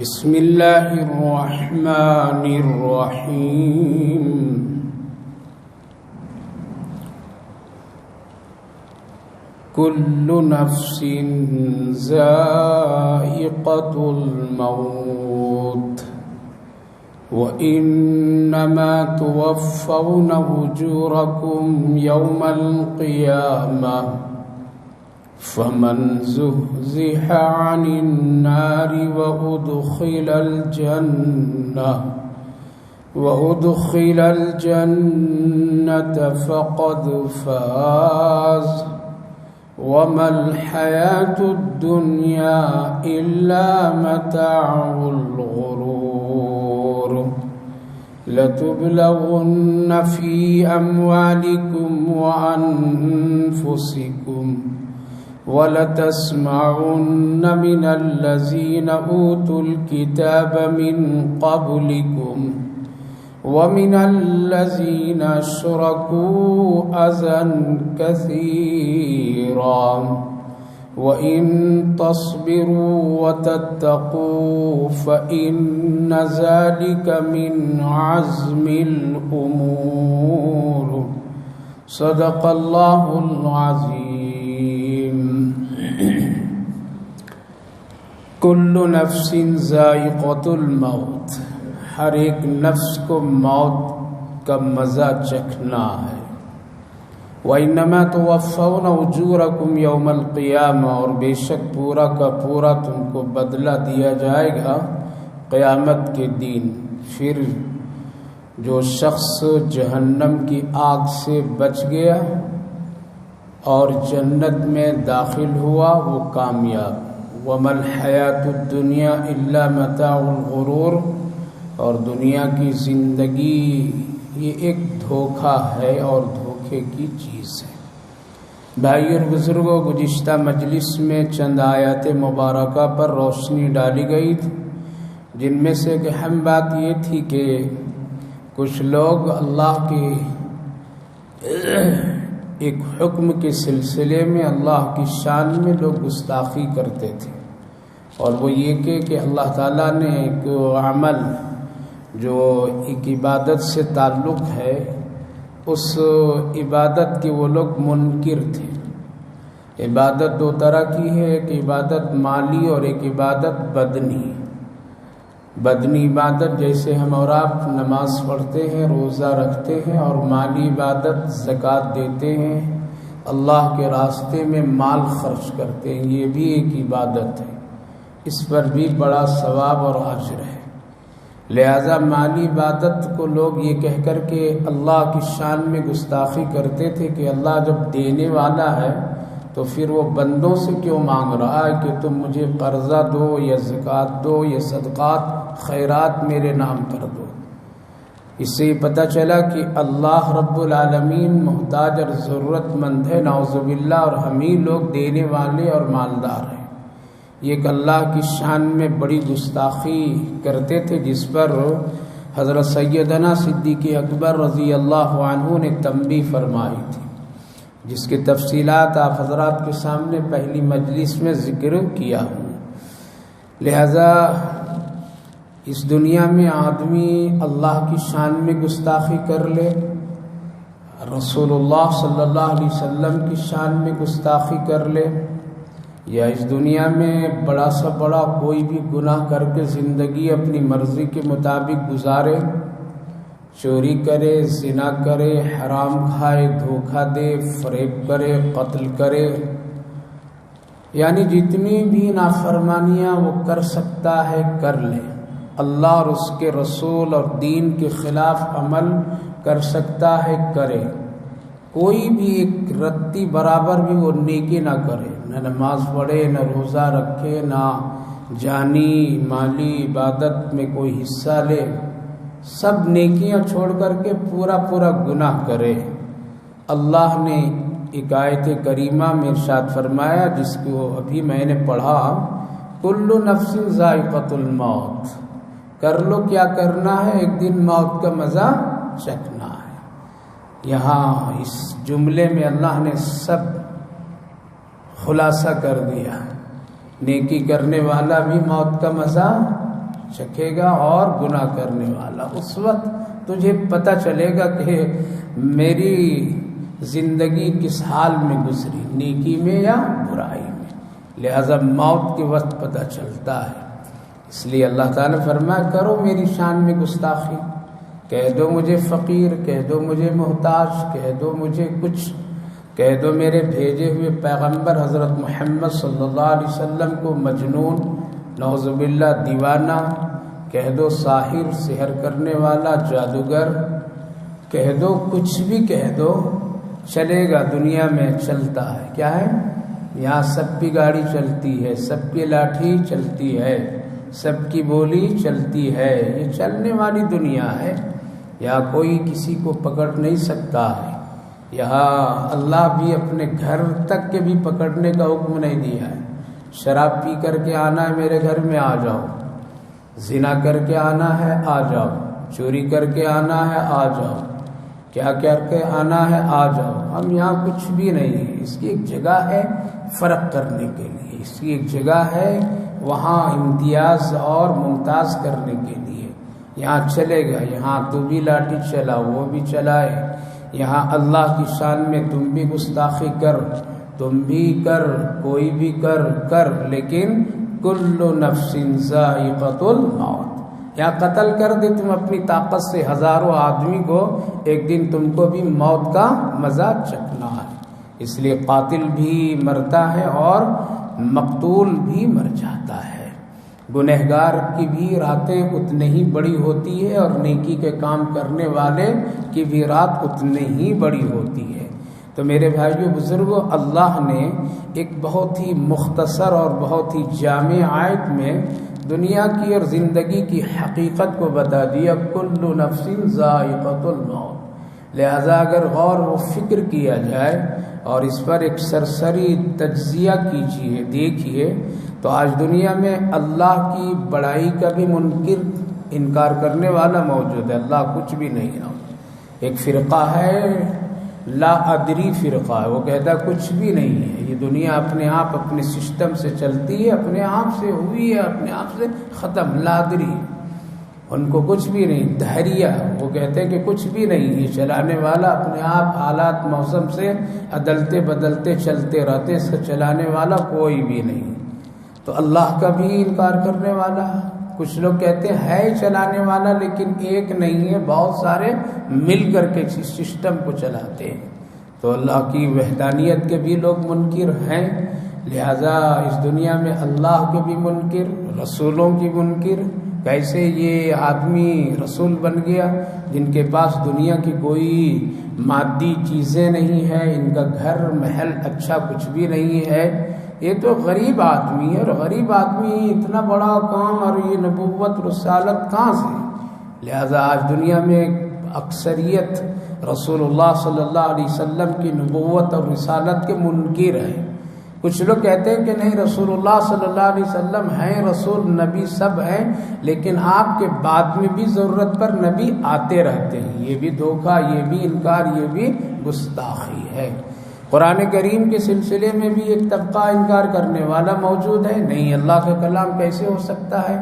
بسم اللہ الرحمن الرحیم کل نفس ذائقۃ الموت وإنما توفون أجوركم يوم القيامة فمن زحزح عن النار وأدخل الجنة فقد فاز وما الحياة الدنيا إلا متاع الغرور لتبلغن في أموالكم وأنفسكم وَلَتَسْمَعُنَّ مِنَ الَّذِينَ أُوتُوا الْكِتَابَ مِنْ قَبْلِكُمْ وَمِنَ الَّذِينَ أَشْرَكُوا أَذًى كَثِيرًا وَإِن تَصْبِرُوا وَتَتَّقُوا فَإِنَّ ذَلِكَ مِنْ عَزْمِ الْأُمُورِ صدق اللہ العظیم۔ کل نفس ذائقۃ الموت، ہر ایک نفس کو موت کا مزہ چکھنا ہے۔ وَإِنَّمَا تُوَفَّوْنَ أُجُورَكُمْ يَوْمَ الْقِيَامَةِ، اور بے شک پورا کا پورا تم کو بدلہ دیا جائے گا قیامت کے دن۔ پھر جو شخص جہنم کی آگ سے بچ گیا اور جنت میں داخل ہوا وہ کامیاب۔ وَمَا الْحَيَاةُ الدُّنْيَا إِلَّا مَتَاعُ الْغُرُورِ، اور دنیا کی زندگی یہ ایک دھوکہ ہے اور دھوکے کی چیز ہے۔ بھائی اور بزرگوں، گزشتہ مجلس میں چند آیات مبارکہ پر روشنی ڈالی گئی تھی، جن میں سے ایک اہم بات یہ تھی کہ کچھ لوگ اللہ کے ایک حکم کے سلسلے میں اللہ کی شان میں لوگ گستاخی کرتے تھے، اور وہ یہ کہ اللہ تعالیٰ نے ایک عمل جو ایک عبادت سے تعلق ہے، اس عبادت کے وہ لوگ منکر تھے۔ عبادت دو طرح کی ہے، ایک عبادت مالی اور ایک عبادت بدنی۔ بدنی عبادت جیسے ہم اور آپ نماز پڑھتے ہیں، روزہ رکھتے ہیں، اور مالی عبادت زکوٰۃ دیتے ہیں، اللہ کے راستے میں مال خرچ کرتے ہیں، یہ بھی ایک عبادت ہے، اس پر بھی بڑا ثواب اور اجر ہے۔ لہذا مالی عبادت کو لوگ یہ کہہ کر کے اللہ کی شان میں گستاخی کرتے تھے کہ اللہ جب دینے والا ہے تو پھر وہ بندوں سے کیوں مانگ رہا ہے کہ تم مجھے قرضہ دو یا زکوٰۃ دو یا صدقات خیرات میرے نام کر دو۔ اس سے یہ پتہ چلا کہ اللہ رب العالمین محتاج اور ضرورت مند ہے، نعوذ باللہ، اور ہم ہی لوگ دینے والے اور مالدار ہیں۔ یہ کہ اللہ کی شان میں بڑی گستاخی کرتے تھے، جس پر حضرت سیدنا صدیق اکبر رضی اللہ عنہ نے تنبیہ فرمائی تھی، جس کی تفصیلات آپ حضرات کے سامنے پہلی مجلس میں ذکر کیا ہوں۔ لہذا اس دنیا میں آدمی اللہ کی شان میں گستاخی کر لے، رسول اللہ صلی اللہ علیہ وسلم کی شان میں گستاخی کر لے، یا اس دنیا میں بڑا سا بڑا کوئی بھی گناہ کر کے زندگی اپنی مرضی کے مطابق گزارے، چوری کرے، زنا کرے، حرام کھائے، دھوکہ دے، فریب کرے، قتل کرے، یعنی جتنی بھی نافرمانیاں وہ کر سکتا ہے کر لے، اللہ اور اس کے رسول اور دین کے خلاف عمل کر سکتا ہے کرے، کوئی بھی ایک رتی برابر بھی وہ نیکی نہ کرے، نہ نماز پڑھے، نہ روزہ رکھے، نہ جانی مالی عبادت میں کوئی حصہ لے، سب نیکیاں چھوڑ کر کے پورا گناہ کرے۔ اللہ نے ایک آیت کریمہ میں ارشاد فرمایا، جس کو ابھی میں نے پڑھا، کل نفس ذائقۃ الموت، کر لو کیا کرنا ہے، ایک دن موت کا مزہ چکھنا ہے۔ یہاں اس جملے میں اللہ نے سب خلاصہ کر دیا، نیکی کرنے والا بھی موت کا مزہ چکھے گا اور گناہ کرنے والا۔ اس وقت تجھے پتہ چلے گا کہ میری زندگی کس حال میں گزری، نیکی میں یا برائی میں۔ لہذا موت کے وقت پتہ چلتا ہے۔ اس لیے اللہ تعالیٰ فرمایا کرو میری شان میں گستاخی، کہہ دو مجھے فقیر، کہہ دو مجھے محتاج، کہہ دو مجھے کچھ، کہہ دو میرے بھیجے ہوئے پیغمبر حضرت محمد صلی اللہ علیہ وسلم کو مجنون، نعوذ باللہ دیوانہ، کہہ دو ساحر، سحر کرنے والا، جادوگر، کہہ دو کچھ بھی کہہ دو، چلے گا۔ دنیا میں چلتا ہے، کیا ہے؟ یہاں سب کی گاڑی چلتی ہے، سب کی لاٹھی چلتی ہے، سب کی بولی چلتی ہے، یہ چلنے والی دنیا ہے۔ یہاں کوئی کسی کو پکڑ نہیں سکتا ہے۔ یہاں اللہ بھی اپنے گھر تک کے بھی پکڑنے کا حکم نہیں دیا ہے۔ شراب پی کر کے آنا ہے میرے گھر میں، آ جاؤ۔ زنا کر کے آنا ہے، آ جاؤ۔ چوری کر کے آنا ہے، آ جاؤ۔ کیا کر کے آنا ہے، آ جاؤ۔ ہم یہاں کچھ بھی نہیں ہے۔ اس کی ایک جگہ ہے فرق کرنے کے لیے، اس کی ایک جگہ ہے وہاں امتیاز اور ممتاز کرنے کے لیے۔ یہاں چلے گا، یہاں تو بھی لاٹھی چلا، وہ بھی چلائے۔ یہاں اللہ کی شان میں تم بھی گستاخی کر، تم بھی کر، کوئی بھی کر، لیکن کل نفس ذائقۃ الموت۔ یا قتل کر دے تم اپنی طاقت سے ہزاروں آدمی کو، ایک دن تم کو بھی موت کا مزہ چکھنا ہے۔ اس لیے قاتل بھی مرتا ہے اور مقتول بھی مر جاتا ہے۔ گنہگار کی بھی راتیں اتنی ہی بڑی ہوتی ہے اور نیکی کے کام کرنے والے کی بھی رات اتنی ہی بڑی ہوتی ہے۔ تو میرے بھائیو بزرگوں، اللہ نے ایک بہت ہی مختصر اور بہت ہی جامع آیت میں دنیا کی اور زندگی کی حقیقت کو بتا دیا، کل نفس ذائقۃ الموت۔ لہذا اگر غور و فکر کیا جائے اور اس پر ایک سرسری تجزیہ کیجیے، دیکھیے، تو آج دنیا میں اللہ کی بڑائی کا بھی منکر، انکار کرنے والا موجود ہے۔ اللہ کچھ بھی نہیں ہے۔ ایک فرقہ ہے لا ادری فرقہ ہے، وہ کہتا ہے کچھ بھی نہیں ہے، یہ دنیا اپنے آپ اپنے سسٹم سے چلتی ہے، اپنے آپ سے ہوئی ہے، اپنے آپ سے ختم، لا ادری، ان کو کچھ بھی نہیں۔ دہریہ وہ کہتے ہیں کہ کچھ بھی نہیں، یہ چلانے والا اپنے آپ حالات موسم سے عدلتے بدلتے چلتے رہتے، اس کا چلانے والا کوئی بھی نہیں۔ تو اللہ کا بھی انکار کرنے والا، کچھ لوگ کہتے ہیں ہے چلانے والا لیکن ایک نہیں ہے، بہت سارے مل کر کے اس سسٹم کو چلاتے ہیں۔ تو اللہ کی وحدانیت کے بھی لوگ منکر ہیں۔ لہذا اس دنیا میں اللہ کے بھی منکر، رسولوں کی منکر۔ کیسے یہ آدمی رسول بن گیا جن کے پاس دنیا کی کوئی مادی چیزیں نہیں ہیں، ان کا گھر محل اچھا کچھ بھی نہیں ہے، یہ تو غریب آدمی ہے، اور غریب آدمی اتنا بڑا کام اور یہ نبوت رسالت کہاں سے؟ لہذا آج دنیا میں اکثریت رسول اللہ صلی اللہ علیہ وسلم کی نبوت اور رسالت کے منکر ہیں۔ کچھ لوگ کہتے ہیں کہ نہیں، رسول اللہ صلی اللہ علیہ وسلم ہیں، رسول نبی سب ہیں، لیکن آپ کے بعد میں بھی ضرورت پر نبی آتے رہتے ہیں۔ یہ بھی دھوکہ، یہ بھی انکار، یہ بھی گستاخی ہے۔ قرآن کریم کے سلسلے میں بھی ایک طبقہ انکار کرنے والا موجود ہے، نہیں اللہ کا کلام کیسے ہو سکتا ہے،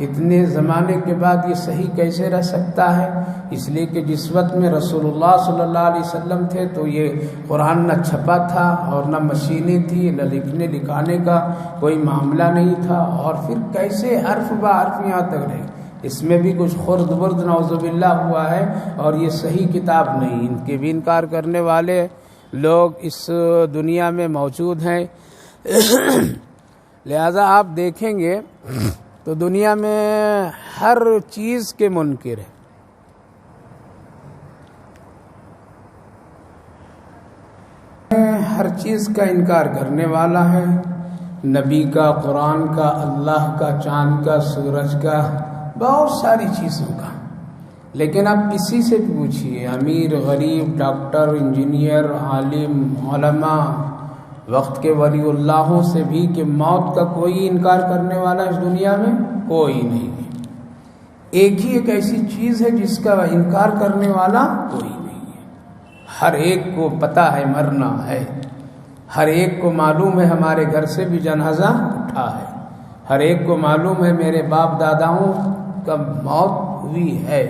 اتنے زمانے کے بعد یہ صحیح کیسے رہ سکتا ہے؟ اس لیے کہ جس وقت میں رسول اللہ صلی اللہ علیہ وسلم تھے تو یہ قرآن نہ چھپا تھا اور نہ مشینیں تھی، نہ لکھنے لکھانے کا کوئی معاملہ نہیں تھا، اور پھر کیسے حرف بہ حرف یہاں تک رہے؟ اس میں بھی کچھ خرد برد نعوذ باللہ ہوا ہے، اور یہ صحیح کتاب نہیں۔ ان کے بھی انکار کرنے والے لوگ اس دنیا میں موجود ہیں۔ لہذا آپ دیکھیں گے تو دنیا میں ہر چیز کے منکر ہے۔ ہر چیز کا انکار کرنے والا ہے، نبی کا، قرآن کا، اللہ کا، چاند کا، سورج کا، بہت ساری چیزوں کا۔ لیکن آپ کسی سے بھی پوچھیے، امیر، غریب، ڈاکٹر، انجینئر، عالم، علماء، وقت کے ولی اللہوں سے بھی کہ موت کا کوئی انکار کرنے والا اس دنیا میں کوئی نہیں ہے۔ ایک ہی ایک ایسی چیز ہے جس کا انکار کرنے والا کوئی نہیں ہے۔ ہر ایک کو پتہ ہے مرنا ہے، ہر ایک کو معلوم ہے ہمارے گھر سے بھی جنازہ اٹھا ہے، ہر ایک کو معلوم ہے میرے باپ داداؤں کا موت ہوئی ہے،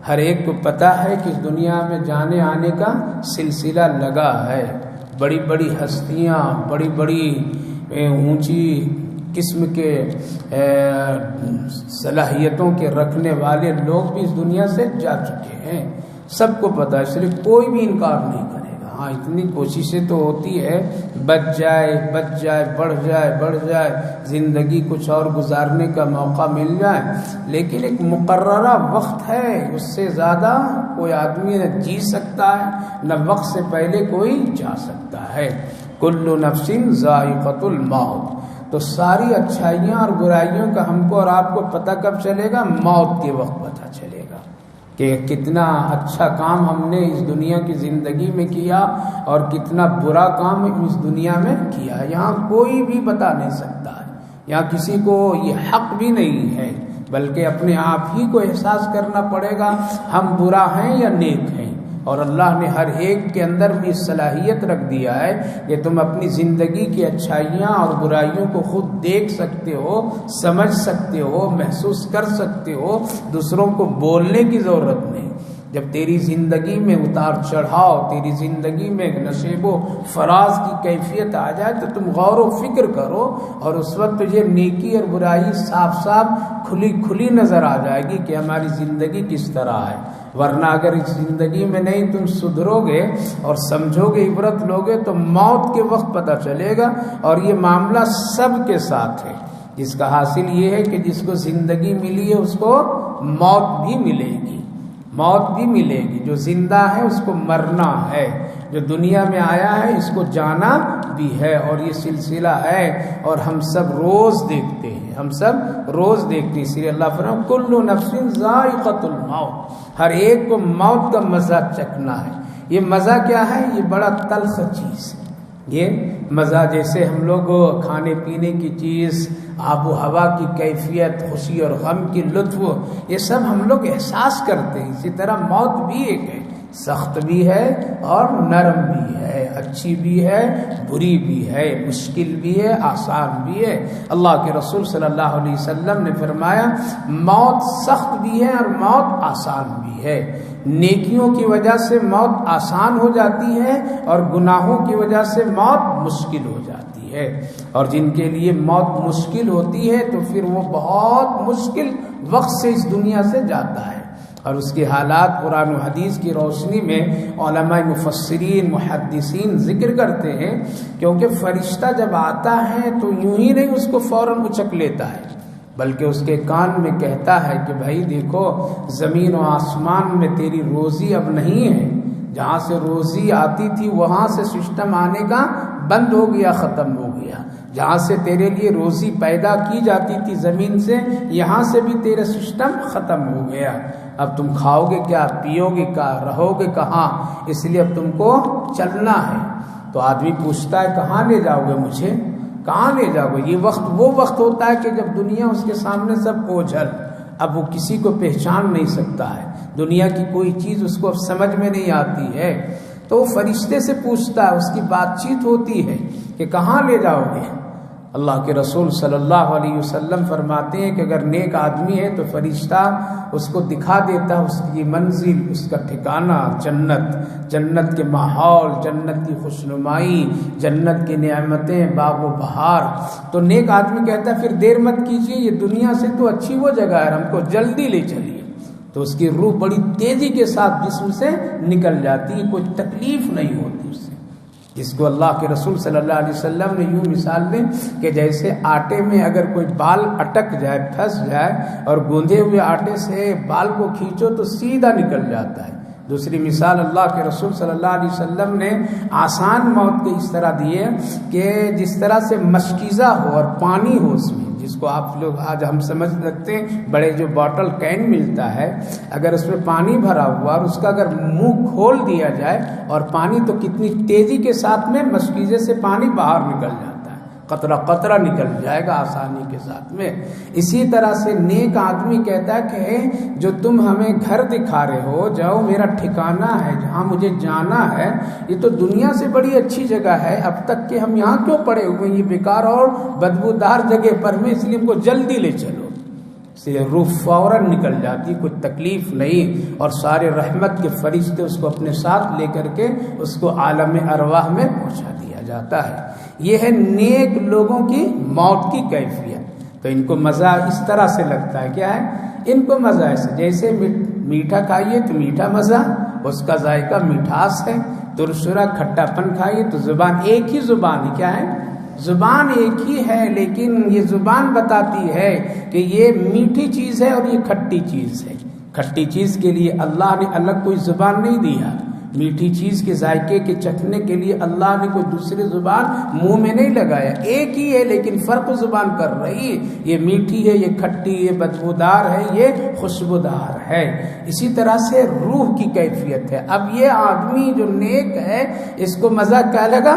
ہر ایک کو پتہ ہے کہ اس دنیا میں جانے آنے کا سلسلہ لگا ہے۔ بڑی بڑی ہستیاں، بڑی بڑی اونچی قسم کے صلاحیتوں کے رکھنے والے لوگ بھی اس دنیا سے جا چکے ہیں، سب کو پتہ ہے، اس لیے کوئی بھی انکار نہیں کرے گا۔ ہاں اتنی کوششیں تو ہوتی ہے بچ جائے بڑھ جائے زندگی کچھ اور گزارنے کا موقع مل جائے، لیکن ایک مقررہ وقت ہے، اس سے زیادہ کوئی آدمی نہ جی سکتا ہے نہ وقت سے پہلے کوئی جا سکتا ہے۔ کل نفس ذائقۃ الموت، تو ساری اچھائیاں اور برائیوں کا ہم کو اور آپ کو پتہ کب چلے گا؟ موت کے وقت پتہ چلے گا کہ کتنا اچھا کام ہم نے اس دنیا کی زندگی میں کیا اور کتنا برا کام اس دنیا میں کیا۔ یہاں کوئی بھی بتا نہیں سکتا ہے، یہاں کسی کو یہ حق بھی نہیں ہے، بلکہ اپنے آپ ہی کو احساس کرنا پڑے گا ہم برا ہیں یا نیک ہیں۔ اور اللہ نے ہر ایک کے اندر بھی صلاحیت رکھ دیا ہے کہ تم اپنی زندگی کی اچھائیاں اور برائیوں کو خود دیکھ سکتے ہو، سمجھ سکتے ہو، محسوس کر سکتے ہو، دوسروں کو بولنے کی ضرورت نہیں۔ جب تیری زندگی میں اتار چڑھاؤ، تیری زندگی میں نشیب و فراز کی کیفیت آ جائے تو تم غور و فکر کرو، اور اس وقت تجھے نیکی اور برائی صاف صاف کھلی نظر آ جائے گی کہ ہماری زندگی کس طرح ہے۔ ورنہ اگر اس زندگی میں نہیں تم سدھرو گے اور سمجھو گے، عبرت لوگے، تو موت کے وقت پتہ چلے گا۔ اور یہ معاملہ سب کے ساتھ ہے، جس کا حاصل یہ ہے کہ جس کو زندگی ملی ہے اس کو موت بھی ملے گی، موت بھی ملے گی۔ جو زندہ ہے اس کو مرنا ہے، جو دنیا میں آیا ہے اس کو جانا بھی ہے، اور یہ سلسلہ ہے اور ہم سب روز دیکھتے ہیں، ہم سب روز دیکھتے ہیں۔ اس لیے اللہ فرماتا ہے کل نفس ذائقۃ الموت، ہر ایک کو موت کا مزہ چکھنا ہے۔ یہ مزہ کیا ہے؟ یہ بڑا تلخ چیز ہے۔ یہ مزہ جیسے ہم لوگ کھانے پینے کی چیز، آب و ہوا کی کیفیت، خوشی اور غم کی لطف، یہ سب ہم لوگ احساس کرتے ہیں، اسی طرح موت بھی ایک ہے، سخت بھی ہے اور نرم بھی ہے، اچھی بھی ہے بری بھی ہے، مشکل بھی ہے آسان بھی ہے۔ اللہ کے رسول صلی اللہ علیہ وسلم نے فرمایا موت سخت بھی ہے اور موت آسان بھی ہے۔ نیکیوں کی وجہ سے موت آسان ہو جاتی ہے اور گناہوں کی وجہ سے موت مشکل ہو جاتی ہے، اور جن کے لیے موت مشکل ہوتی ہے تو پھر وہ بہت مشکل وقت سے اس دنیا سے جاتا ہے، اور اس کے حالات قرآن و حدیث کی روشنی میں علماء مفسرین محدثین ذکر کرتے ہیں، کیونکہ فرشتہ جب آتا ہے تو یوں ہی نہیں اس کو فوراً اچک لیتا ہے، بلکہ اس کے کان میں کہتا ہے کہ بھائی دیکھو زمین و آسمان میں تیری روزی اب نہیں ہے، جہاں سے روزی آتی تھی وہاں سے سسٹم آنے کا بند ہو گیا، ختم ہو گیا، جہاں سے تیرے لیے روزی پیدا کی جاتی تھی زمین سے، یہاں سے بھی تیرا سسٹم ختم ہو گیا۔ اب تم کھاؤ گے کیا، پیو گے کیا، رہو گے کہاں، اس لیے اب تم کو چلنا ہے۔ تو آدمی پوچھتا ہے کہاں لے جاؤ گے مجھے، کہاں لے جاؤ گے؟ یہ وقت وہ وقت ہوتا ہے کہ جب دنیا اس کے سامنے سب اوجھل، اب وہ کسی کو پہچان نہیں سکتا ہے، دنیا کی کوئی چیز اس کو اب سمجھ میں نہیں آتی ہے، تو وہ فرشتے سے پوچھتا ہے، اس کی بات چیت ہوتی ہے کہ کہاں لے جاؤ گے۔ اللہ کے رسول صلی اللہ علیہ وسلم فرماتے ہیں کہ اگر نیک آدمی ہے تو فرشتہ اس کو دکھا دیتا اس کی منزل، اس کا ٹھکانہ جنت، جنت کے ماحول، جنت کی خوشنمائی، جنت کی نعمتیں، باغ و بہار۔ تو نیک آدمی کہتا ہے پھر دیر مت کیجیے، یہ دنیا سے تو اچھی وہ جگہ ہے، ہم کو جلدی لے چلیے۔ تو اس کی روح بڑی تیزی کے ساتھ جسم سے نکل جاتی ہے، کوئی تکلیف نہیں ہوتی اس سے، جس کو اللہ کے رسول صلی اللہ علیہ وسلم نے یوں مثال دی کہ جیسے آٹے میں اگر کوئی بال اٹک جائے، پھنس جائے، اور گوندھے ہوئے آٹے سے بال کو کھینچو تو سیدھا نکل جاتا ہے۔ دوسری مثال اللہ کے رسول صلی اللہ علیہ وسلم نے آسان موت کے اس طرح دی ہے کہ جس طرح سے مشکیزہ ہو اور پانی ہو اس میں، جس کو آپ لوگ آج ہم سمجھ سکتے ہیں بڑے جو باٹل کین ملتا ہے، اگر اس میں پانی بھرا ہوا اور اس کا اگر منہ کھول دیا جائے اور پانی، تو کتنی تیزی کے ساتھ میں مشکیزے سے پانی باہر نکل جاتا ہے۔ قطرہ قطرہ نکل جائے گا آسانی کے ساتھ میں۔ اسی طرح سے نیک آدمی کہتا ہے کہ جو تم ہمیں گھر دکھا رہے ہو، جاؤ میرا ٹھکانہ ہے جہاں مجھے جانا ہے، یہ تو دنیا سے بڑی اچھی جگہ ہے، اب تک کہ ہم یہاں کیوں پڑے ہوئے یہ بیکار اور بدبودار جگہ پر میں، اس لیے ہم کو جلدی لے چلو۔ سے روح فوراً نکل جاتی، کوئی تکلیف نہیں، اور سارے رحمت کے فرشتے اس کو اپنے ساتھ لے کر کے اس کو عالم ارواح میں پہنچا دیا جاتا ہے۔ یہ ہے نیک لوگوں کی موت کی کیفیت۔ تو ان کو مزہ اس طرح سے لگتا ہے، کیا ہے ان کو مزہ ایسے جیسے میٹھا کھائیے تو میٹھا مزہ، اس کا ذائقہ میٹھاس ہے، ترشرا کھٹا پن کھائیے تو زبان ایک ہی زبان ہے، کیا ہے زبان ایک ہی ہے، لیکن یہ زبان بتاتی ہے کہ یہ میٹھی چیز ہے اور یہ کھٹی چیز ہے۔ کھٹی چیز کے لیے اللہ نے الگ کوئی زبان نہیں دیا، میٹھی چیز کے ذائقے کے چکھنے کے لیے اللہ نے کوئی دوسری زبان منہ میں نہیں لگایا، ایک ہی ہے لیکن فرق زبان کر رہی ہے، یہ میٹھی ہے، یہ کھٹی، یہ بدبودار ہے، یہ خوشبودار ہے۔ اسی طرح سے روح کی کیفیت ہے۔ اب یہ آدمی جو نیک ہے اس کو مزہ کیا لگا؟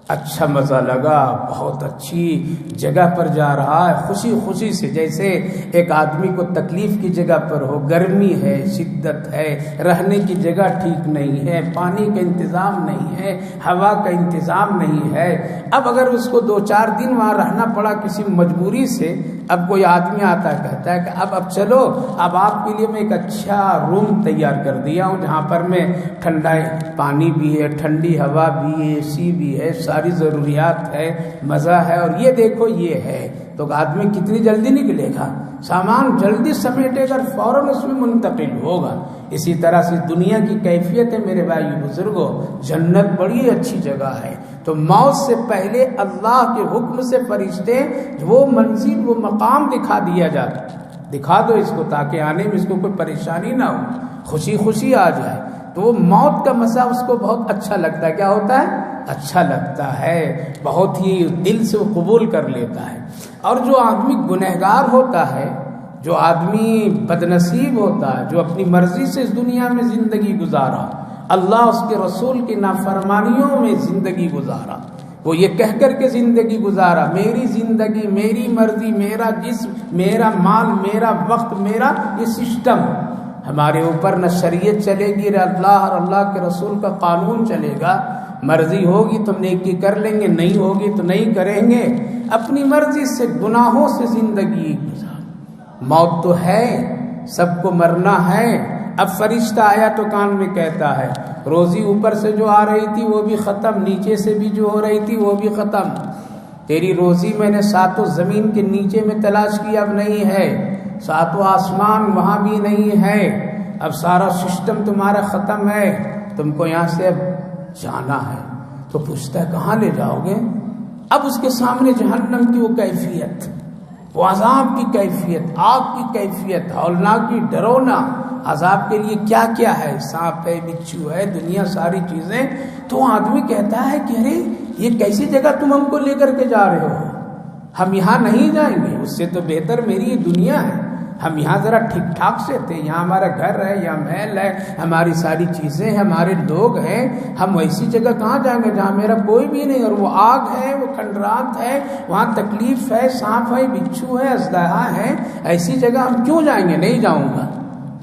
اچھا مزہ لگا، بہت اچھی جگہ پر جا رہا ہے، خوشی خوشی سے، جیسے ایک آدمی کو تکلیف کی جگہ پر ہو، گرمی ہے، شدت ہے، رہنے کی جگہ ٹھیک نہیں ہے، پانی کا انتظام نہیں ہے، ہوا کا انتظام نہیں ہے۔ اب اگر اس کو 2-4 دن وہاں رہنا پڑا کسی مجبوری سے، اب کوئی آدمی آتا کہتا ہے کہ اب چلو، اب آپ کے لیے میں ایک اچھا روم تیار کر دیا ہوں جہاں پر میں ٹھنڈا پانی بھی ہے، ٹھنڈی ہوا بھی ہے، اے سی بھی ہے، ساری ضروریات ہے، مزہ ہے، اور یہ دیکھو یہ ہے، تو آدمی کتنی جلدی نکلے گا، سامان جلدی سمیٹے گا، فوراً اس میں منتقل ہوگا۔ اسی طرح سے دنیا کی کیفیت ہے میرے بھائی بزرگوں، جنت بڑی اچھی جگہ ہے، تو موت سے پہلے اللہ کے حکم سے فرشتے وہ منزل وہ مقام دکھا دیا جاتا، دکھا دو اس کو تاکہ آنے میں اس کو کوئی پریشانی نہ ہو، خوشی خوشی آ جائے، تو وہ موت کا مزہ اس کو بہت اچھا لگتا ہے۔ کیا ہوتا ہے؟ اچھا لگتا ہے، بہت ہی دل سے وہ قبول کر لیتا ہے۔ اور جو آدمی گنہگار ہوتا ہے، جو آدمی بدنصیب ہوتا ہے، جو اپنی مرضی سے اس دنیا میں زندگی گزارا، اللہ اس کے رسول کی نافرمانیوں میں زندگی گزارا، وہ یہ کہہ کر کے زندگی گزارا میری زندگی، میری مرضی، میرا جسم، میرا مال، میرا وقت، میرا یہ سسٹم، ہمارے اوپر نہ شریعت چلے گی، نہ اللہ اور اللہ کے رسول کا قانون چلے گا، مرضی ہوگی تو نیکی کر لیں گے، نہیں ہوگی تو نہیں کریں گے، اپنی مرضی سے گناہوں سے زندگی گزار۔ موت تو ہے، سب کو مرنا ہے۔ اب فرشتہ آیا تو کان میں کہتا ہے روزی اوپر سے جو آ رہی تھی وہ بھی ختم، نیچے سے بھی جو ہو رہی تھی وہ بھی ختم، تیری روزی میں نے 7 زمین کے نیچے میں تلاش کی، اب نہیں ہے، 7 آسمان وہاں بھی نہیں ہے، اب سارا سسٹم تمہارا ختم ہے، تم کو یہاں سے اب جانا ہے۔ تو پوچھتا ہے کہاں لے جاؤ گے؟ اب اس کے سامنے جہنم کی وہ کیفیت، وہ عذاب کی کیفیت، آگ کی کیفیت، ہولناک کی ڈرونا، عذاب کے لیے کیا کیا ہے، سانپ ہے، بچھو ہے، دنیا ساری چیزیں۔ تو آدمی کہتا ہے کہ ارے یہ کیسی جگہ تم ہم کو لے کر کے جا رہے ہو، ہم یہاں نہیں جائیں گے، اس سے تو بہتر میری یہ دنیا ہے، ہم یہاں ذرا ٹھیک ٹھاک سے تھے، یہاں ہمارا گھر ہے، یہاں محل ہے، ہماری ساری چیزیں، ہمارے لوگ ہیں، ہم ایسی جگہ کہاں جائیں گے جہاں میرا کوئی بھی نہیں، اور وہ آگ ہے، وہ کھنڈرات ہے، وہاں تکلیف ہے، سانپ ہے، بچھو ہے، اژدہا ہے، ایسی جگہ ہم کیوں جائیں گے، نہیں جاؤں گا۔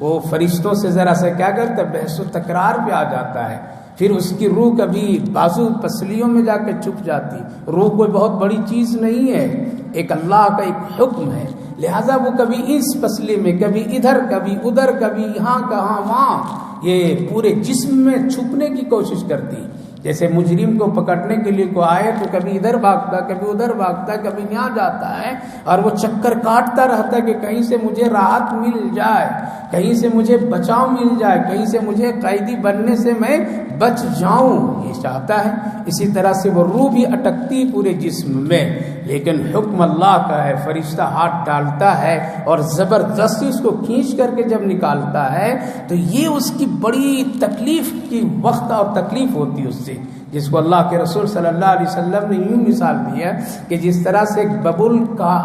وہ فرشتوں سے ذرا سا کیا کرتا ہے، بحث و تکرار پہ آ جاتا ہے، پھر اس کی روح کبھی بازو پسلیوں میں جا کے چھپ جاتی، روح کوئی بہت بڑی چیز نہیں ہے، ایک اللہ کا ایک حکم ہے، لہذا وہ کبھی اس پسلی میں، کبھی ادھر، کبھی ادھر، کبھی یہاں، کہاں وہاں، یہ پورے جسم میں چھپنے کی کوشش کرتی، جیسے مجرم کو پکڑنے کے لیے کوئی آئے تو کبھی ادھر بھاگتا، کبھی ادھر بھاگتا، کبھی یہاں جاتا ہے، اور وہ چکر کاٹتا رہتا ہے کہ کہیں سے مجھے راحت مل جائے، کہیں سے مجھے بچاؤ مل جائے، کہیں سے مجھے قیدی بننے سے میں بچ جاؤں، یہ چاہتا ہے۔ اسی طرح سے وہ روح بھی اٹکتی پورے جسم میں، لیکن حکم اللہ کا ہے، فرشتہ ہاتھ ڈالتا ہے اور زبردستی اس کو کھینچ کر کے جب نکالتا ہے تو یہ اس کی بڑی تکلیف کی وقت اور تکلیف ہوتی ہے اس سے، جس کو اللہ کے رسول صلی اللہ علیہ وسلم نے یوں مثال دی ہے کہ جس طرح سے ایک ببول کا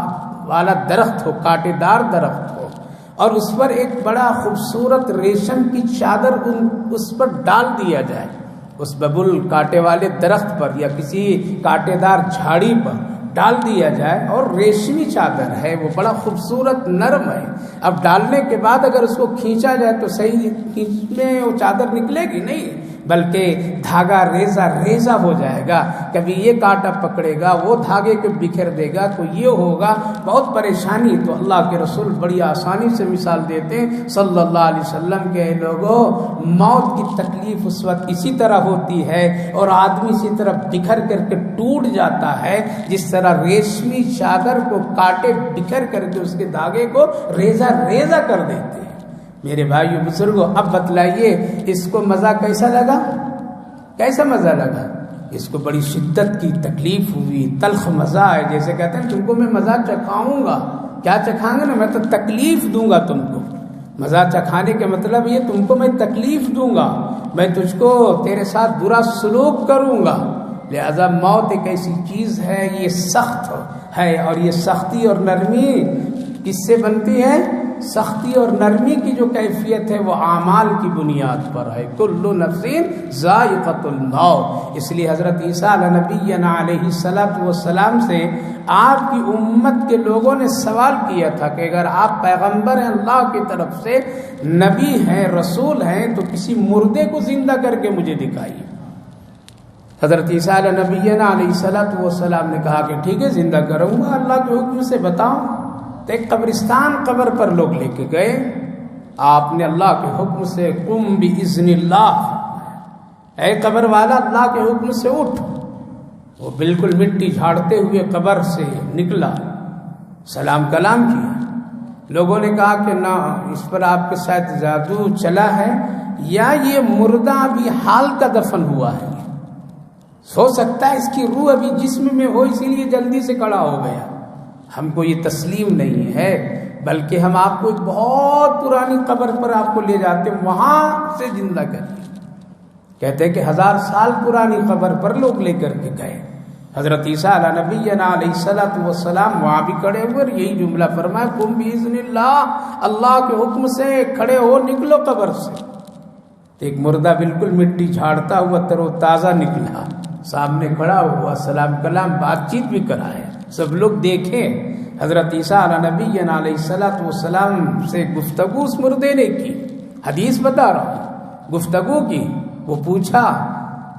والا درخت ہو، کانٹے دار درخت ہو، اور اس پر ایک بڑا خوبصورت ریشم کی چادر اس پر ڈال دیا جائے، اس ببول کانٹے والے درخت پر یا کسی کانٹے دار جھاڑی پر ڈال دیا جائے، اور ریشمی چادر ہے، وہ بڑا خوبصورت نرم ہے، اب ڈالنے کے بعد اگر اس کو کھینچا جائے تو صحیح کھینچنے وہ چادر نکلے گی نہیں، بلکہ دھاگا ریزہ ریزہ ہو جائے گا، کبھی یہ کانٹا پکڑے گا، وہ دھاگے کو بکھر دے گا، تو یہ ہوگا بہت پریشانی۔ تو اللہ کے رسول بڑی آسانی سے مثال دیتے ہیں صلی اللہ علیہ وسلم کہ لوگوں، موت کی تکلیف اس وقت اسی طرح ہوتی ہے، اور آدمی اسی طرح بکھر کر کے ٹوٹ جاتا ہے، جس طرح ریشمی چادر کو کانٹے بکھر کر کے اس کے دھاگے کو ریزہ ریزہ کر دیتے ہیں۔ میرے بھائیو بزرگوں، اب بتلائیے اس کو مزہ کیسا لگا؟ کیسا مزہ لگا؟ اس کو بڑی شدت کی تکلیف ہوئی، تلخ مزہ ہے، جیسے کہتے ہیں تم کو میں مزہ چکھاؤں گا۔ کیا چکھائیں گے نا؟ میں تو تکلیف دوں گا تم کو۔ مزہ چکھانے کے مطلب یہ تم کو میں تکلیف دوں گا، میں تجھ کو تیرے ساتھ برا سلوک کروں گا۔ لہذا موت ایک ایسی چیز ہے، یہ سخت ہے، اور یہ سختی اور نرمی کس سے بنتی ہے؟ سختی اور نرمی کی جو کیفیت ہے وہ اعمال کی بنیاد پر ہے۔ کل نفس ذائقۃ الموت۔ اس لیے حضرت عیسیٰ علیہ نبینا علیہ السلام سے آپ کی امت کے لوگوں نے سوال کیا تھا کہ اگر آپ پیغمبر ہیں اللہ کی طرف سے، نبی ہیں، رسول ہیں، تو کسی مردے کو زندہ کر کے مجھے دکھائیے۔ حضرت عیسیٰ علیہ نبینا علیہ السلام نے کہا کہ ٹھیک ہے، زندہ کروں گا، اللہ کے حکم سے بتاؤ۔ تو ایک قبرستان قبر پر لوگ لے کے گئے، آپ نے اللہ کے حکم سے قم بإذن اللہ، اے قبر والا اللہ کے حکم سے اٹھ۔ وہ بالکل مٹی جھاڑتے ہوئے قبر سے نکلا، سلام کلام کیا۔ لوگوں نے کہا کہ نہ، اس پر آپ کے ساتھ جادو چلا ہے، یا یہ مردہ ابھی حال کا دفن ہوا ہے، ہو سکتا ہے اس کی روح ابھی جسم میں ہو، اسی لیے جلدی سے کھڑا ہو گیا۔ ہم کو یہ تسلیم نہیں ہے، بلکہ ہم آپ کو ایک بہت پرانی قبر پر آپ کو لے جاتے ہیں، وہاں سے زندہ کرتے۔ کہتے ہیں کہ 1000 سال پرانی قبر پر لوگ لے کر کے گئے۔ حضرت عیسیٰ علیہ نبینا علیہ السلام وہاں بھی کھڑے ہوئے، اور یہی جملہ فرمایا قم بإذن اللہ، اللہ کے حکم سے کھڑے ہو، نکلو قبر سے۔ ایک مردہ بالکل مٹی جھاڑتا ہوا تر و تازہ نکلا، سامنے کھڑا ہوا، سلام کلام بات چیت بھی کرایا، سب لوگ دیکھیں۔ حضرت عیسیٰ علیہ نبینا علیہ السلام سے گفتگو اس مردے نے کی، حدیث بتا رہا ہوں، گفتگو کی۔ وہ پوچھا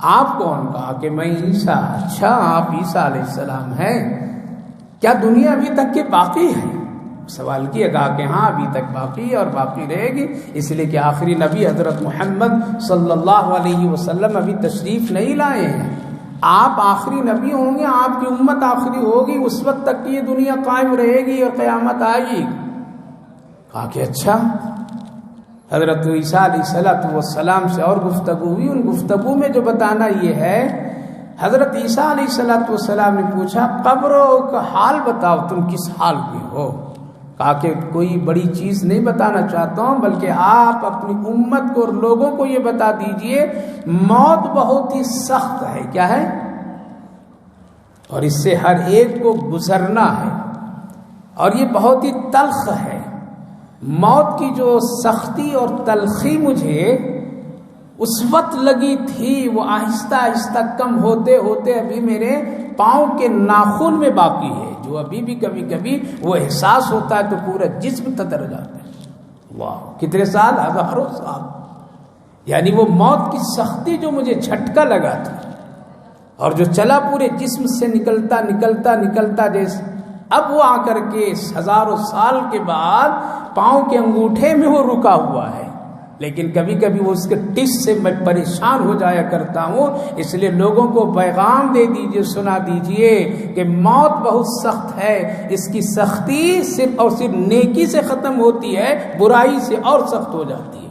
آپ کون؟ کہا کہ میں عیسیٰ۔ اچھا، آپ عیسیٰ علیہ السلام ہیں، کیا دنیا ابھی تک کے باقی ہے؟ سوال کیا، کہا کہ ہاں ابھی تک باقی ہے اور باقی رہے گی، اس لیے کہ آخری نبی حضرت محمد صلی اللہ علیہ وسلم ابھی تشریف نہیں لائے ہیں، آپ آخری نبی ہوں گے، آپ کی امت آخری ہوگی، اس وقت تک یہ دنیا قائم رہے گی اور قیامت آئے گی۔ کہا کہ اچھا۔ حضرت عیسیٰ علیہ السلام سے اور گفتگو ہوئی، ان گفتگو میں جو بتانا یہ ہے، حضرت عیسیٰ علیہ السلام نے پوچھا قبروں کا حال بتاؤ، تم کس حال میں ہو؟ کہا کہ کوئی بڑی چیز نہیں بتانا چاہتا ہوں، بلکہ آپ اپنی امت کو اور لوگوں کو یہ بتا دیجئے موت بہت ہی سخت ہے۔ کیا ہے؟ اور اس سے ہر ایک کو گزرنا ہے، اور یہ بہت ہی تلخ ہے۔ موت کی جو سختی اور تلخی مجھے اس وقت لگی تھی، وہ آہستہ آہستہ کم ہوتے ہوتے ابھی میرے پاؤں کے ناخن میں باقی ہے، جو ابھی بھی کبھی کبھی وہ احساس ہوتا ہے تو پورا جسم تتر جاتا ہے۔ واہ، کتنے سال؟ 1000 سال۔ یعنی وہ موت کی سختی جو مجھے جھٹکا لگا تھا، اور جو چلا پورے جسم سے نکلتا نکلتا نکلتا، جیسے اب وہ آ کر کے 1000 سال کے بعد پاؤں کے انگوٹھے میں وہ رکا ہوا ہے۔ لیکن کبھی کبھی وہ اس کے ٹس سے میں پریشان ہو جایا کرتا ہوں، اس لیے لوگوں کو پیغام دے دیجئے، سنا دیجئے کہ موت بہت سخت ہے، اس کی سختی صرف اور صرف نیکی سے ختم ہوتی ہے، برائی سے اور سخت ہو جاتی ہے۔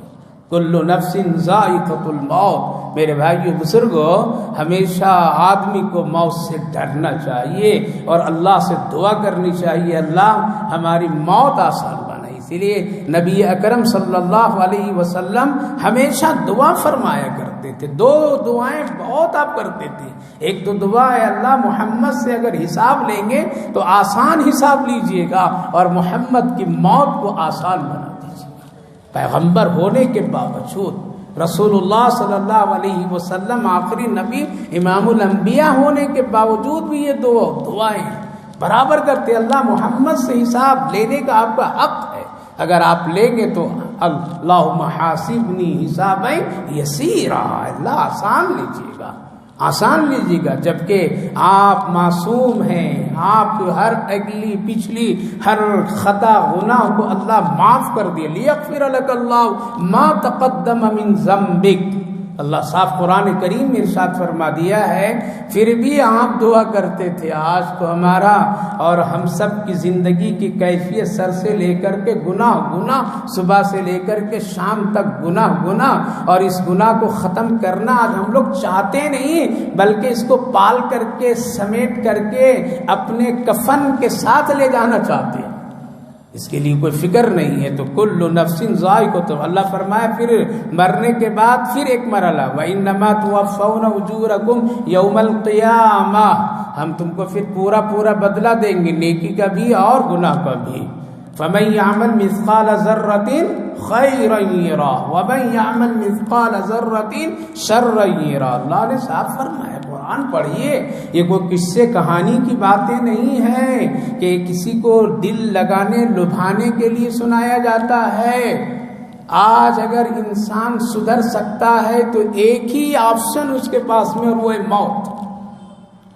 کل نفس ذائقۃ الموت۔ میرے بھائیو بزرگوں، ہمیشہ آدمی کو موت سے ڈرنا چاہیے اور اللہ سے دعا کرنی چاہیے، اللہ ہماری موت آسان بنائے۔ اسی لیے نبی اکرم صلی اللہ علیہ وسلم ہمیشہ دعا فرمایا کرتے تھے، 2 دعائیں بہت آپ کرتے تھے۔ ایک تو دعا ہے اللہ محمد سے اگر حساب لیں گے تو آسان حساب لیجئے گا، اور محمد کی موت کو آسان بنا دیجئے گا۔ پیغمبر ہونے کے باوجود رسول اللہ صلی اللہ علیہ وسلم آخری نبی امام الانبیاء ہونے کے باوجود بھی یہ دعائیں برابر کرتے. اللہ محمد سے حساب لینے کا آپ کا حق ہے. اگر آپ لیں گے تو اللہم حاسبنی حسابا یسیرا، اللہ آسان لیجیے گا، آسان لیجیے گا. جبکہ آپ معصوم ہیں، آپ ہر اگلی پچھلی ہر خطا گناہ کو اللہ معاف کر دیا. لیغفر لک اللہ ما تقدم من ذنبک، اللہ صاف قرآن کریم میں ارشاد فرما دیا ہے. پھر بھی آپ دعا کرتے تھے. آج تو ہمارا اور ہم سب کی زندگی کی کیفیت سر سے لے کر کے گناہ، صبح سے لے کر کے شام تک گناہ، اور اس گناہ کو ختم کرنا آج ہم لوگ چاہتے نہیں، بلکہ اس کو پال کر کے سمیٹ کر کے اپنے کفن کے ساتھ لے جانا چاہتے ہیں. اس کے لیے کوئی فکر نہیں ہے. تو کل نفس ذائقۃ، اللہ فرمایا پھر مرنے کے بعد پھر ایک مرحلہ، وَإِنَّمَا تُوَفَّوْنَ أُجُورَكُمْ يَوْمَ الْقِيَامَةِ، ہم تم کو پھر پورا بدلہ دیں گے، نیکی کا بھی اور گناہ کا بھی. فَمَن يَعْمَلْ مِثْقَالَ ذَرَّةٍ خَيْرًا يَرَهُ وَمَن يَعْمَلْ مِثْقَالَ ذَرَّةٍ شَرًّا يَرَهُ. اللہ نے صاف فرمایا. قرآن پڑھیے، یہ کوئی قصے کہانی کی باتیں نہیں ہیں کہ کسی کو دل لگانے لبھانے کے لیے سنایا جاتا ہے. آج اگر انسان سدھر سکتا ہے تو ایک ہی آپشن اس کے پاس میں، اور وہ ہے موت.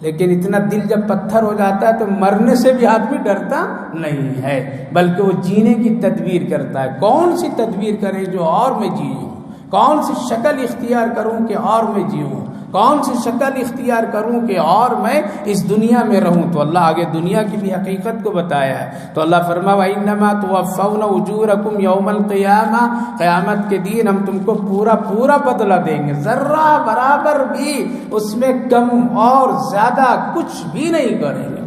لیکن اتنا دل جب پتھر ہو جاتا ہے تو مرنے سے بھی آدمی ڈرتا نہیں ہے، بلکہ وہ جینے کی تدبیر کرتا ہے. کون سی تدبیر کرے جو اور میں جیوں، کون سی شکل اختیار کروں کہ اور میں جیوں، کون سی شکل اختیار کروں کہ اور میں اس دنیا میں رہوں. تو اللہ آگے دنیا کی بھی حقیقت کو بتایا ہے. تو اللہ فرمایا وَإِنَّمَا تُوَفَّوْنَ أُجُورَكُمْ يَوْمَ الْقِيَامَةِ، قیامت کے دن ہم تم کو پورا بدلہ دیں گے. ذرہ برابر بھی اس میں کم اور زیادہ کچھ بھی نہیں کریں گے.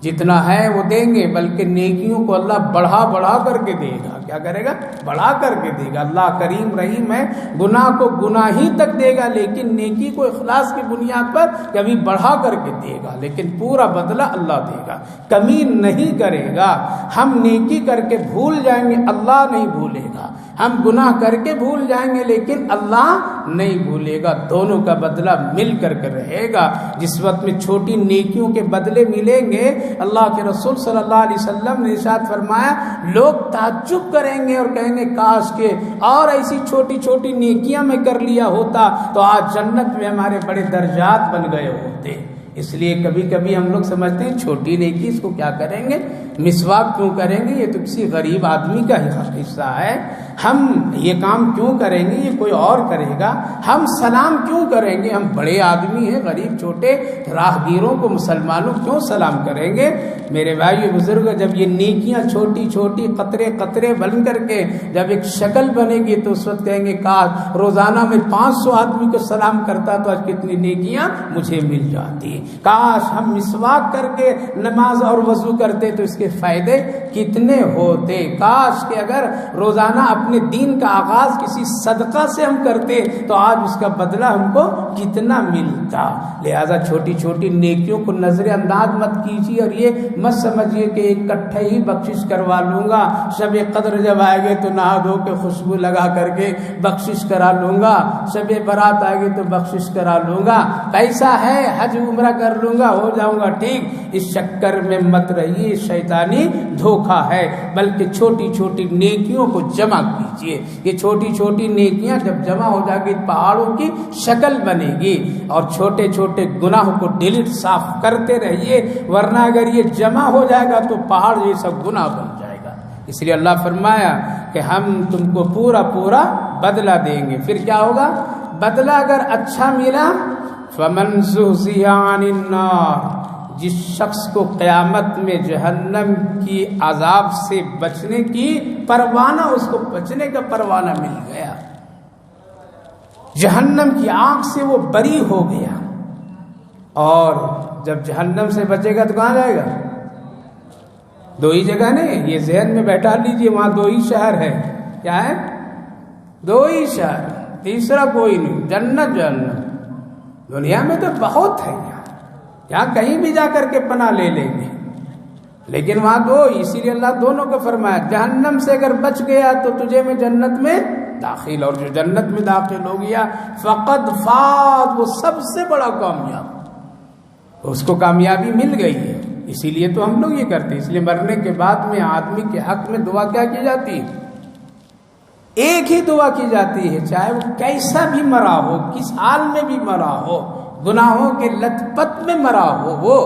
جتنا ہے وہ دیں گے، بلکہ نیکیوں کو اللہ بڑھا کر کے دے گا. کیا کرے گا؟ بڑھا کر کے دے گا. اللہ کریم رحیم ہے. گناہ کو گناہی تک دے گا، لیکن نیکی کو اخلاص کی بنیاد پر کبھی بڑھا کر کے دے گا. لیکن پورا بدلہ اللہ دے گا، کمی نہیں کرے گا. ہم نیکی کر کے بھول جائیں گے، اللہ نہیں بھولے گا. ہم گناہ کر کے بھول جائیں گے، لیکن اللہ نہیں بھولے گا. دونوں کا بدلہ مل کر کے رہے گا. جس وقت میں چھوٹی نیکیوں کے بدلے ملیں گے، اللہ کے رسول صلی اللہ علیہ وسلم نے ارشاد فرمایا، لوگ تعجب کریں گے اور کہیں گے کاش کہ اور ایسی چھوٹی نیکیاں میں کر لیا ہوتا تو آج جنت میں ہمارے بڑے درجات بن گئے ہوتے. اس لیے کبھی کبھی ہم لوگ سمجھتے ہیں چھوٹی نیکی اس کو کیا کریں گے، مسواک کیوں کریں گے، یہ تو کسی غریب آدمی کا حصہ ہے. ہم یہ کام کیوں کریں گے، یہ کوئی اور کرے گا. ہم سلام کیوں کریں گے، ہم بڑے آدمی ہیں، غریب چھوٹے راہگیروں کو مسلمانوں کیوں سلام کریں گے. میرے بھائی بزرگ، جب یہ نیکیاں چھوٹی قطرے بن کر کے جب ایک شکل بنے گی تو اس وقت کہیں گے کاش روزانہ میں 500 آدمی کو سلام کرتا تو آج کتنی نیکیاں مجھے مل جاتی. کاش ہم مسواک کر کے نماز اور وضو کرتے تو اس کے فائدے کتنے ہوتے. کاش کہ اگر روزانہ اپنے دین کا آغاز کسی صدقہ سے ہم کرتے تو آج اس کا بدلہ ہم کو کتنا ملتا. لہذا چھوٹی نیکیوں کو نظر انداز مت کیجیے، اور یہ مت سمجھیے کہ ایک کٹھے ہی بخشش کروا لوں گا. شب قدر جب آئے گے تو نہا دھو کے خوشبو لگا کر کے بخشش کرا لوں گا. شب برات آئے گی تو بخشش کرا لوں گا. پیسہ ہے حج عمرہ کر لوں گا، ہو جاؤں گا ٹھیک. اس چکر میں مت رہیے، شیطانی دھوکہ ہے. بلکہ چھوٹی نیکیوں کو جمع کیجیے. یہ چھوٹی نیکیاں جب جمع ہو جائے گی پہاڑوں کی شکل بنے گی. اور چھوٹے گناہوں کو ڈیلیٹ صاف کرتے رہیے، ورنہ اگر یہ جمع ہو جائے گا تو پہاڑ یہ سب گناہ بن جائے گا. اس لیے اللہ فرمایا کہ ہم تم کو پورا بدلہ دیں گے. پھر کیا ہوگا؟ بدلہ اگر اچھا ملا، فمن زحزح عن النار، جس شخص کو قیامت میں جہنم کی عذاب سے بچنے کی پروانہ، اس کو بچنے کا پروانہ مل گیا، جہنم کی آگ سے وہ بری ہو گیا. اور جب جہنم سے بچے گا تو کہاں جائے گا؟ دو ہی جگہ نہیں، یہ ذہن میں بیٹھا لیجئے، وہاں دو ہی شہر ہے. کیا ہے؟ دو ہی شہر، تیسرا کوئی نہیں. جنت جہنم دنیا میں تو بہت ہے، یہاں کہیں بھی جا کر کے پناہ لے لیں گے، لیکن وہاں دو. اسی لیے اللہ دونوں کو فرمایا، جہنم سے اگر بچ گیا تو تجھے میں جنت میں داخل، اور جو جنت میں داخل ہو گیا فقد فاز، وہ سب سے بڑا کامیاب، اس کو کامیابی مل گئی ہے۔ اسی لیے تو ہم لوگ یہ کرتے ہیں، اس لیے مرنے کے بعد میں آدمی کے حق میں دعا کیا کی جاتی ہے؟ ایک ہی دعا کی جاتی ہے، چاہے وہ کیسا بھی مرا ہو، کس حال میں بھی مرا ہو، گناہوں کے لت پت میں مرا ہو وہ،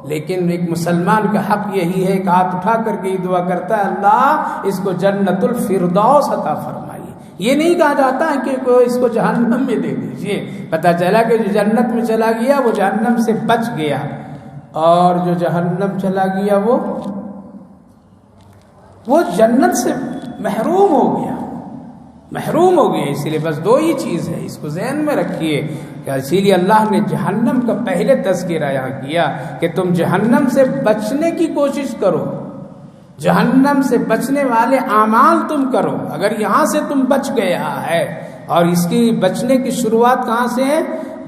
لیکن ایک مسلمان کا حق یہی ہے کہ ہاتھ اٹھا کر کے یہ دعا کرتا ہے اللہ اس کو جنت الفردوس عطا فرمائیے۔ یہ نہیں کہا جاتا ہے کہ کوئی اس کو جہنم میں دے دیجیے، پتہ چلا کہ جو جنت میں چلا گیا وہ جہنم سے بچ گیا، اور جو جہنم چلا گیا وہ جنت سے محروم ہو گیا، محروم ہو گیا۔ اسی لیے بس دو ہی چیز ہے، اس کو ذہن میں رکھیے کہ اسی لیے اللہ نے جہنم کا پہلے تذکرہ یہاں کیا کہ تم جہنم سے بچنے کی کوشش کرو، جہنم سے بچنے والے اعمال تم کرو۔ اگر یہاں سے تم بچ گیا ہے، اور اس کی بچنے کی شروعات کہاں سے ہے؟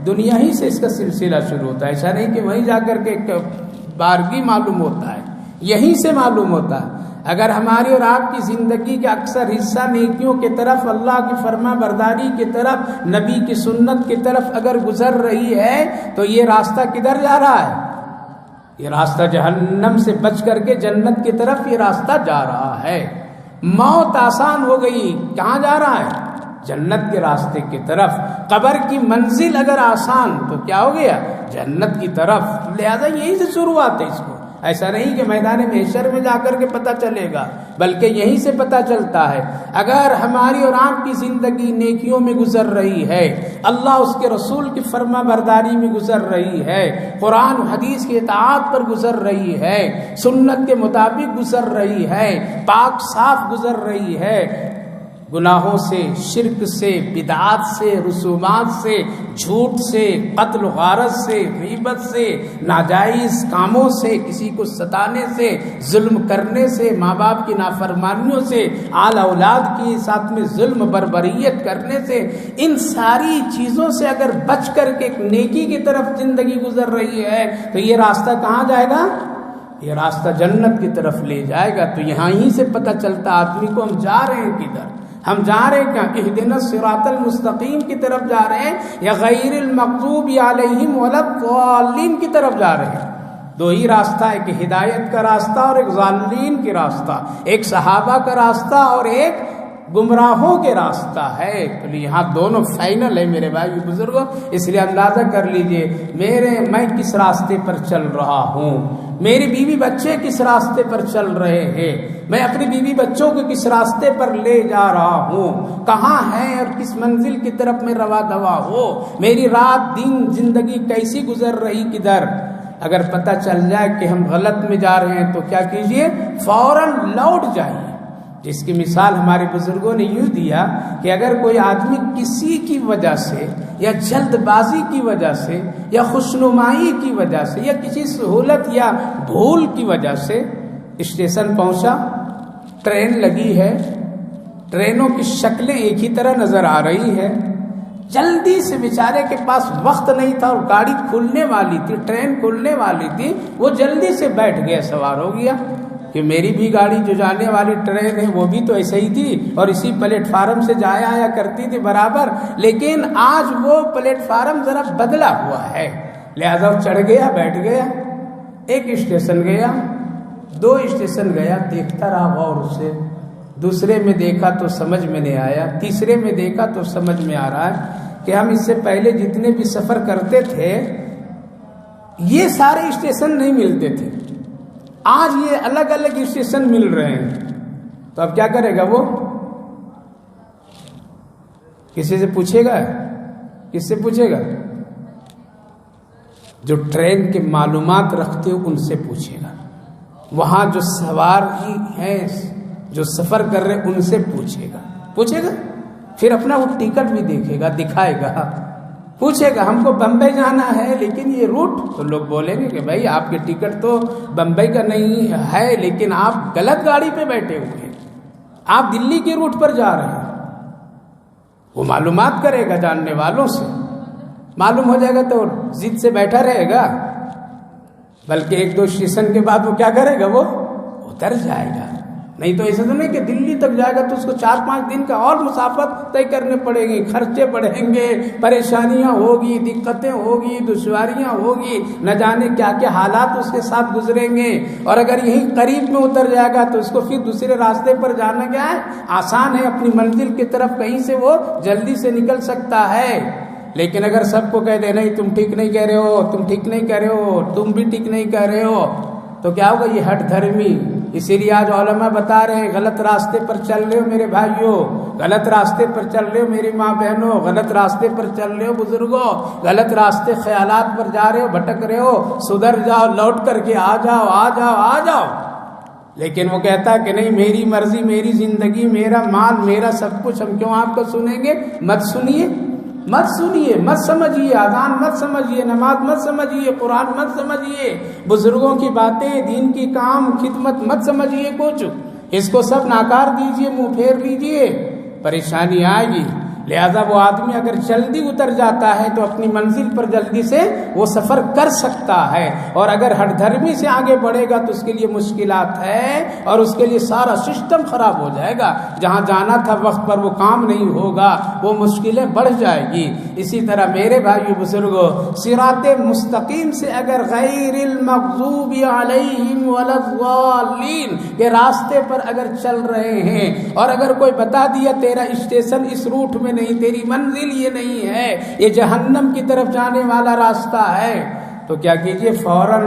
دنیا ہی سے اس کا سلسلہ شروع ہوتا ہے، ایسا نہیں کہ وہیں جا کر کے بارگی معلوم ہوتا ہے، یہیں سے معلوم ہوتا ہے۔ اگر ہماری اور آپ کی زندگی کا اکثر حصہ نیکیوں کی طرف، اللہ کی فرما برداری کی طرف، نبی کی سنت کی طرف اگر گزر رہی ہے تو یہ راستہ کدھر جا رہا ہے؟ یہ راستہ جہنم سے بچ کر کے جنت کی طرف یہ راستہ جا رہا ہے۔ موت آسان ہو گئی، کہاں جا رہا ہے؟ جنت کے راستے کی طرف۔ قبر کی منزل اگر آسان تو کیا ہو گیا؟ جنت کی طرف۔ لہذا یہیں سے شروعات ہے اس کو، ایسا نہیں کہ میدان محشر میں جا کر کے پتہ چلے گا، بلکہ یہیں سے پتہ چلتا ہے۔ اگر ہماری اور آپ کی زندگی نیکیوں میں گزر رہی ہے، اللہ اس کے رسول کی فرما برداری میں گزر رہی ہے، قرآن و حدیث کی اطاعت پر گزر رہی ہے، سنت کے مطابق گزر رہی ہے، پاک صاف گزر رہی ہے، گناہوں سے، شرک سے، بدعات سے، رسومات سے، جھوٹ سے، قتل و غارت سے، غیبت سے، ناجائز کاموں سے، کسی کو ستانے سے، ظلم کرنے سے، ماں باپ کی نافرمانیوں سے، آل اولاد کی ساتھ میں ظلم بربریت کرنے سے، ان ساری چیزوں سے اگر بچ کر کے ایک نیکی کی طرف زندگی گزر رہی ہے تو یہ راستہ کہاں جائے گا؟ یہ راستہ جنت کی طرف لے جائے گا۔ تو یہاں ہی سے پتہ چلتا آدمی کو ہم جا رہے ہیں کدھر، ہم جا رہے ہیں کہ اہدنا الصراط المستقیم کی طرف جا رہے ہیں یا غیر المغضوب علیہم ولا الضالین کی طرف جا رہے ہیں۔ دو ہی راستہ ہے کہ ہدایت کا راستہ اور ایک ضالین کی راستہ، ایک صحابہ کا راستہ اور ایک گمراہوں کے راستہ ہے۔ تو یہاں دونوں فائنل ہے میرے بھائی بزرگوں، اس لیے اندازہ کر لیجئے میں کس راستے پر چل رہا ہوں، میری بیوی بچے کس راستے پر چل رہے ہیں، میں اپنی بیوی بچوں کو کس راستے پر لے جا رہا ہوں، کہاں ہے اور کس منزل کی طرف میں رواں دوا ہو، میری رات دن زندگی کیسی گزر رہی کدھر۔ اگر پتہ چل جائے کہ ہم غلط میں جا رہے ہیں تو کیا کیجئے؟ فوراً لوٹ جائیے۔ جس کی مثال ہمارے بزرگوں نے یوں دیا کہ اگر کوئی آدمی کسی کی وجہ سے یا جلد بازی کی وجہ سے یا خوشنمائی کی وجہ سے یا کسی سہولت یا بھول کی وجہ سے اسٹیشن پہنچا، ٹرین لگی ہے، ٹرینوں کی شکلیں ایک ہی طرح نظر آ رہی ہے، جلدی سے بیچارے کے پاس وقت نہیں تھا اور گاڑی کھلنے والی تھی، ٹرین کھلنے والی تھی، وہ جلدی سے بیٹھ گیا، سوار ہو گیا کہ میری بھی گاڑی جو جانے والی ٹرین ہے وہ بھی تو ایسے ہی تھی اور اسی پلیٹ فارم سے جایا آیا کرتی تھی برابر، لیکن آج وہ پلیٹ فارم ذرا بدلا ہوا ہے، لہذا چڑھ گیا، بیٹھ گیا، ایک اسٹیشن گیا، دو اسٹیشن گیا، دیکھتا رہا غور سے، دوسرے میں دیکھا تو سمجھ میں نہیں آیا، تیسرے میں دیکھا تو سمجھ میں آ رہا ہے کہ ہم اس سے پہلے جتنے بھی سفر کرتے تھے یہ سارے اسٹیشن نہیں ملتے تھے، آج یہ الگ الگ اسٹیشن مل رہے ہیں۔ تو اب کیا کرے گا وہ؟ کسی سے پوچھے گا؟ کس سے پوچھے گا؟ جو ٹرین کے معلومات رکھتے ہو ان سے پوچھے گا، وہاں جو سوار ہیں جو سفر کر رہے ان سے پوچھے گا، پھر اپنا وہ ٹکٹ بھی دیکھے گا، دکھائے گا، پوچھے گا ہم کو بمبئی جانا ہے لیکن یہ روٹ، تو لوگ بولیں گے کہ بھائی آپ کے ٹکٹ تو بمبئی کا نہیں ہے لیکن آپ غلط گاڑی پہ بیٹھے ہوئے ہیں، آپ دلی کے روٹ پر جا رہے ہیں۔ وہ معلومات کرے گا جاننے والوں سے، معلوم ہو جائے گا تو ضد سے بیٹھا رہے گا، بلکہ ایک دو اسٹیشن کے بعد وہ کیا کرے گا؟ وہ اتر جائے گا، نہیں تو ایسے تو نہیں کہ دلی تک جائے گا تو اس کو 4-5 دن کا اور مسافت طے کرنے پڑیں گے، خرچے بڑھیں گے، پریشانیاں ہوگی، دقتیں ہوگی، دشواریاں ہوگی، نہ جانے کیا کیا حالات اس کے ساتھ گزریں گے۔ اور اگر یہیں قریب میں اتر جائے گا تو اس کو پھر دوسرے راستے پر جانا کیا ہے، آسان ہے، اپنی منزل کی طرف کہیں سے وہ جلدی سے نکل سکتا ہے۔ لیکن اگر سب کو کہہ دے نہیں تم ٹھیک نہیں کہہ رہے ہو، تم ٹھیک نہیں کہہ رہے ہو، تم بھی ٹھیک نہیں کہہ رہے ہو، تو کیا ہوگا، یہ ہٹ دھرمی۔ اسی لیے آج علماء بتا رہے ہیں غلط راستے پر چل رہے ہو میرے بھائیوں، غلط راستے پر چل رہے ہو میری ماں بہنوں، غلط راستے پر چل رہے ہو بزرگوں، غلط راستے خیالات پر جا رہے ہو، بھٹک رہے ہو، سدھر جاؤ، لوٹ کر کے آ جاؤ آ جاؤ آ جاؤ۔ لیکن وہ کہتا ہے کہ نہیں، میری مرضی، میری زندگی، میرا مال، میرا سب کچھ، ہم کیوں آپ کو سنیں گے؟ مت سنیے، مت سنیے، مت سمجھیے، اذان مت سمجھیے، نماز مت سمجھیے، قرآن مت سمجھیے، بزرگوں کی باتیں، دین کی کام، خدمت مت سمجھیے کچھ، اس کو سب ناکار دیجیے، منہ پھیر لیجیے، پریشانی آئے گی۔ لہذا وہ آدمی اگر جلدی اتر جاتا ہے تو اپنی منزل پر جلدی سے وہ سفر کر سکتا ہے، اور اگر ہٹ دھرمی سے آگے بڑھے گا تو اس کے لیے مشکلات ہے، اور اس کے لیے سارا سسٹم خراب ہو جائے گا، جہاں جانا تھا وقت پر وہ کام نہیں ہوگا، وہ مشکلیں بڑھ جائے گی۔ اسی طرح میرے بھائیو بزرگوں، صراط مستقیم سے اگر غیر المغضوب علیہم ولا الضالین کے راستے پر اگر چل رہے ہیں، اور اگر کوئی بتا دیا تیرا اسٹیشن اس روٹ میں نہیں، تیری منزل یہ نہیں ہے، یہ جہنم کی طرف جانے والا راستہ ہے، تو کیا کیجئے، فوراً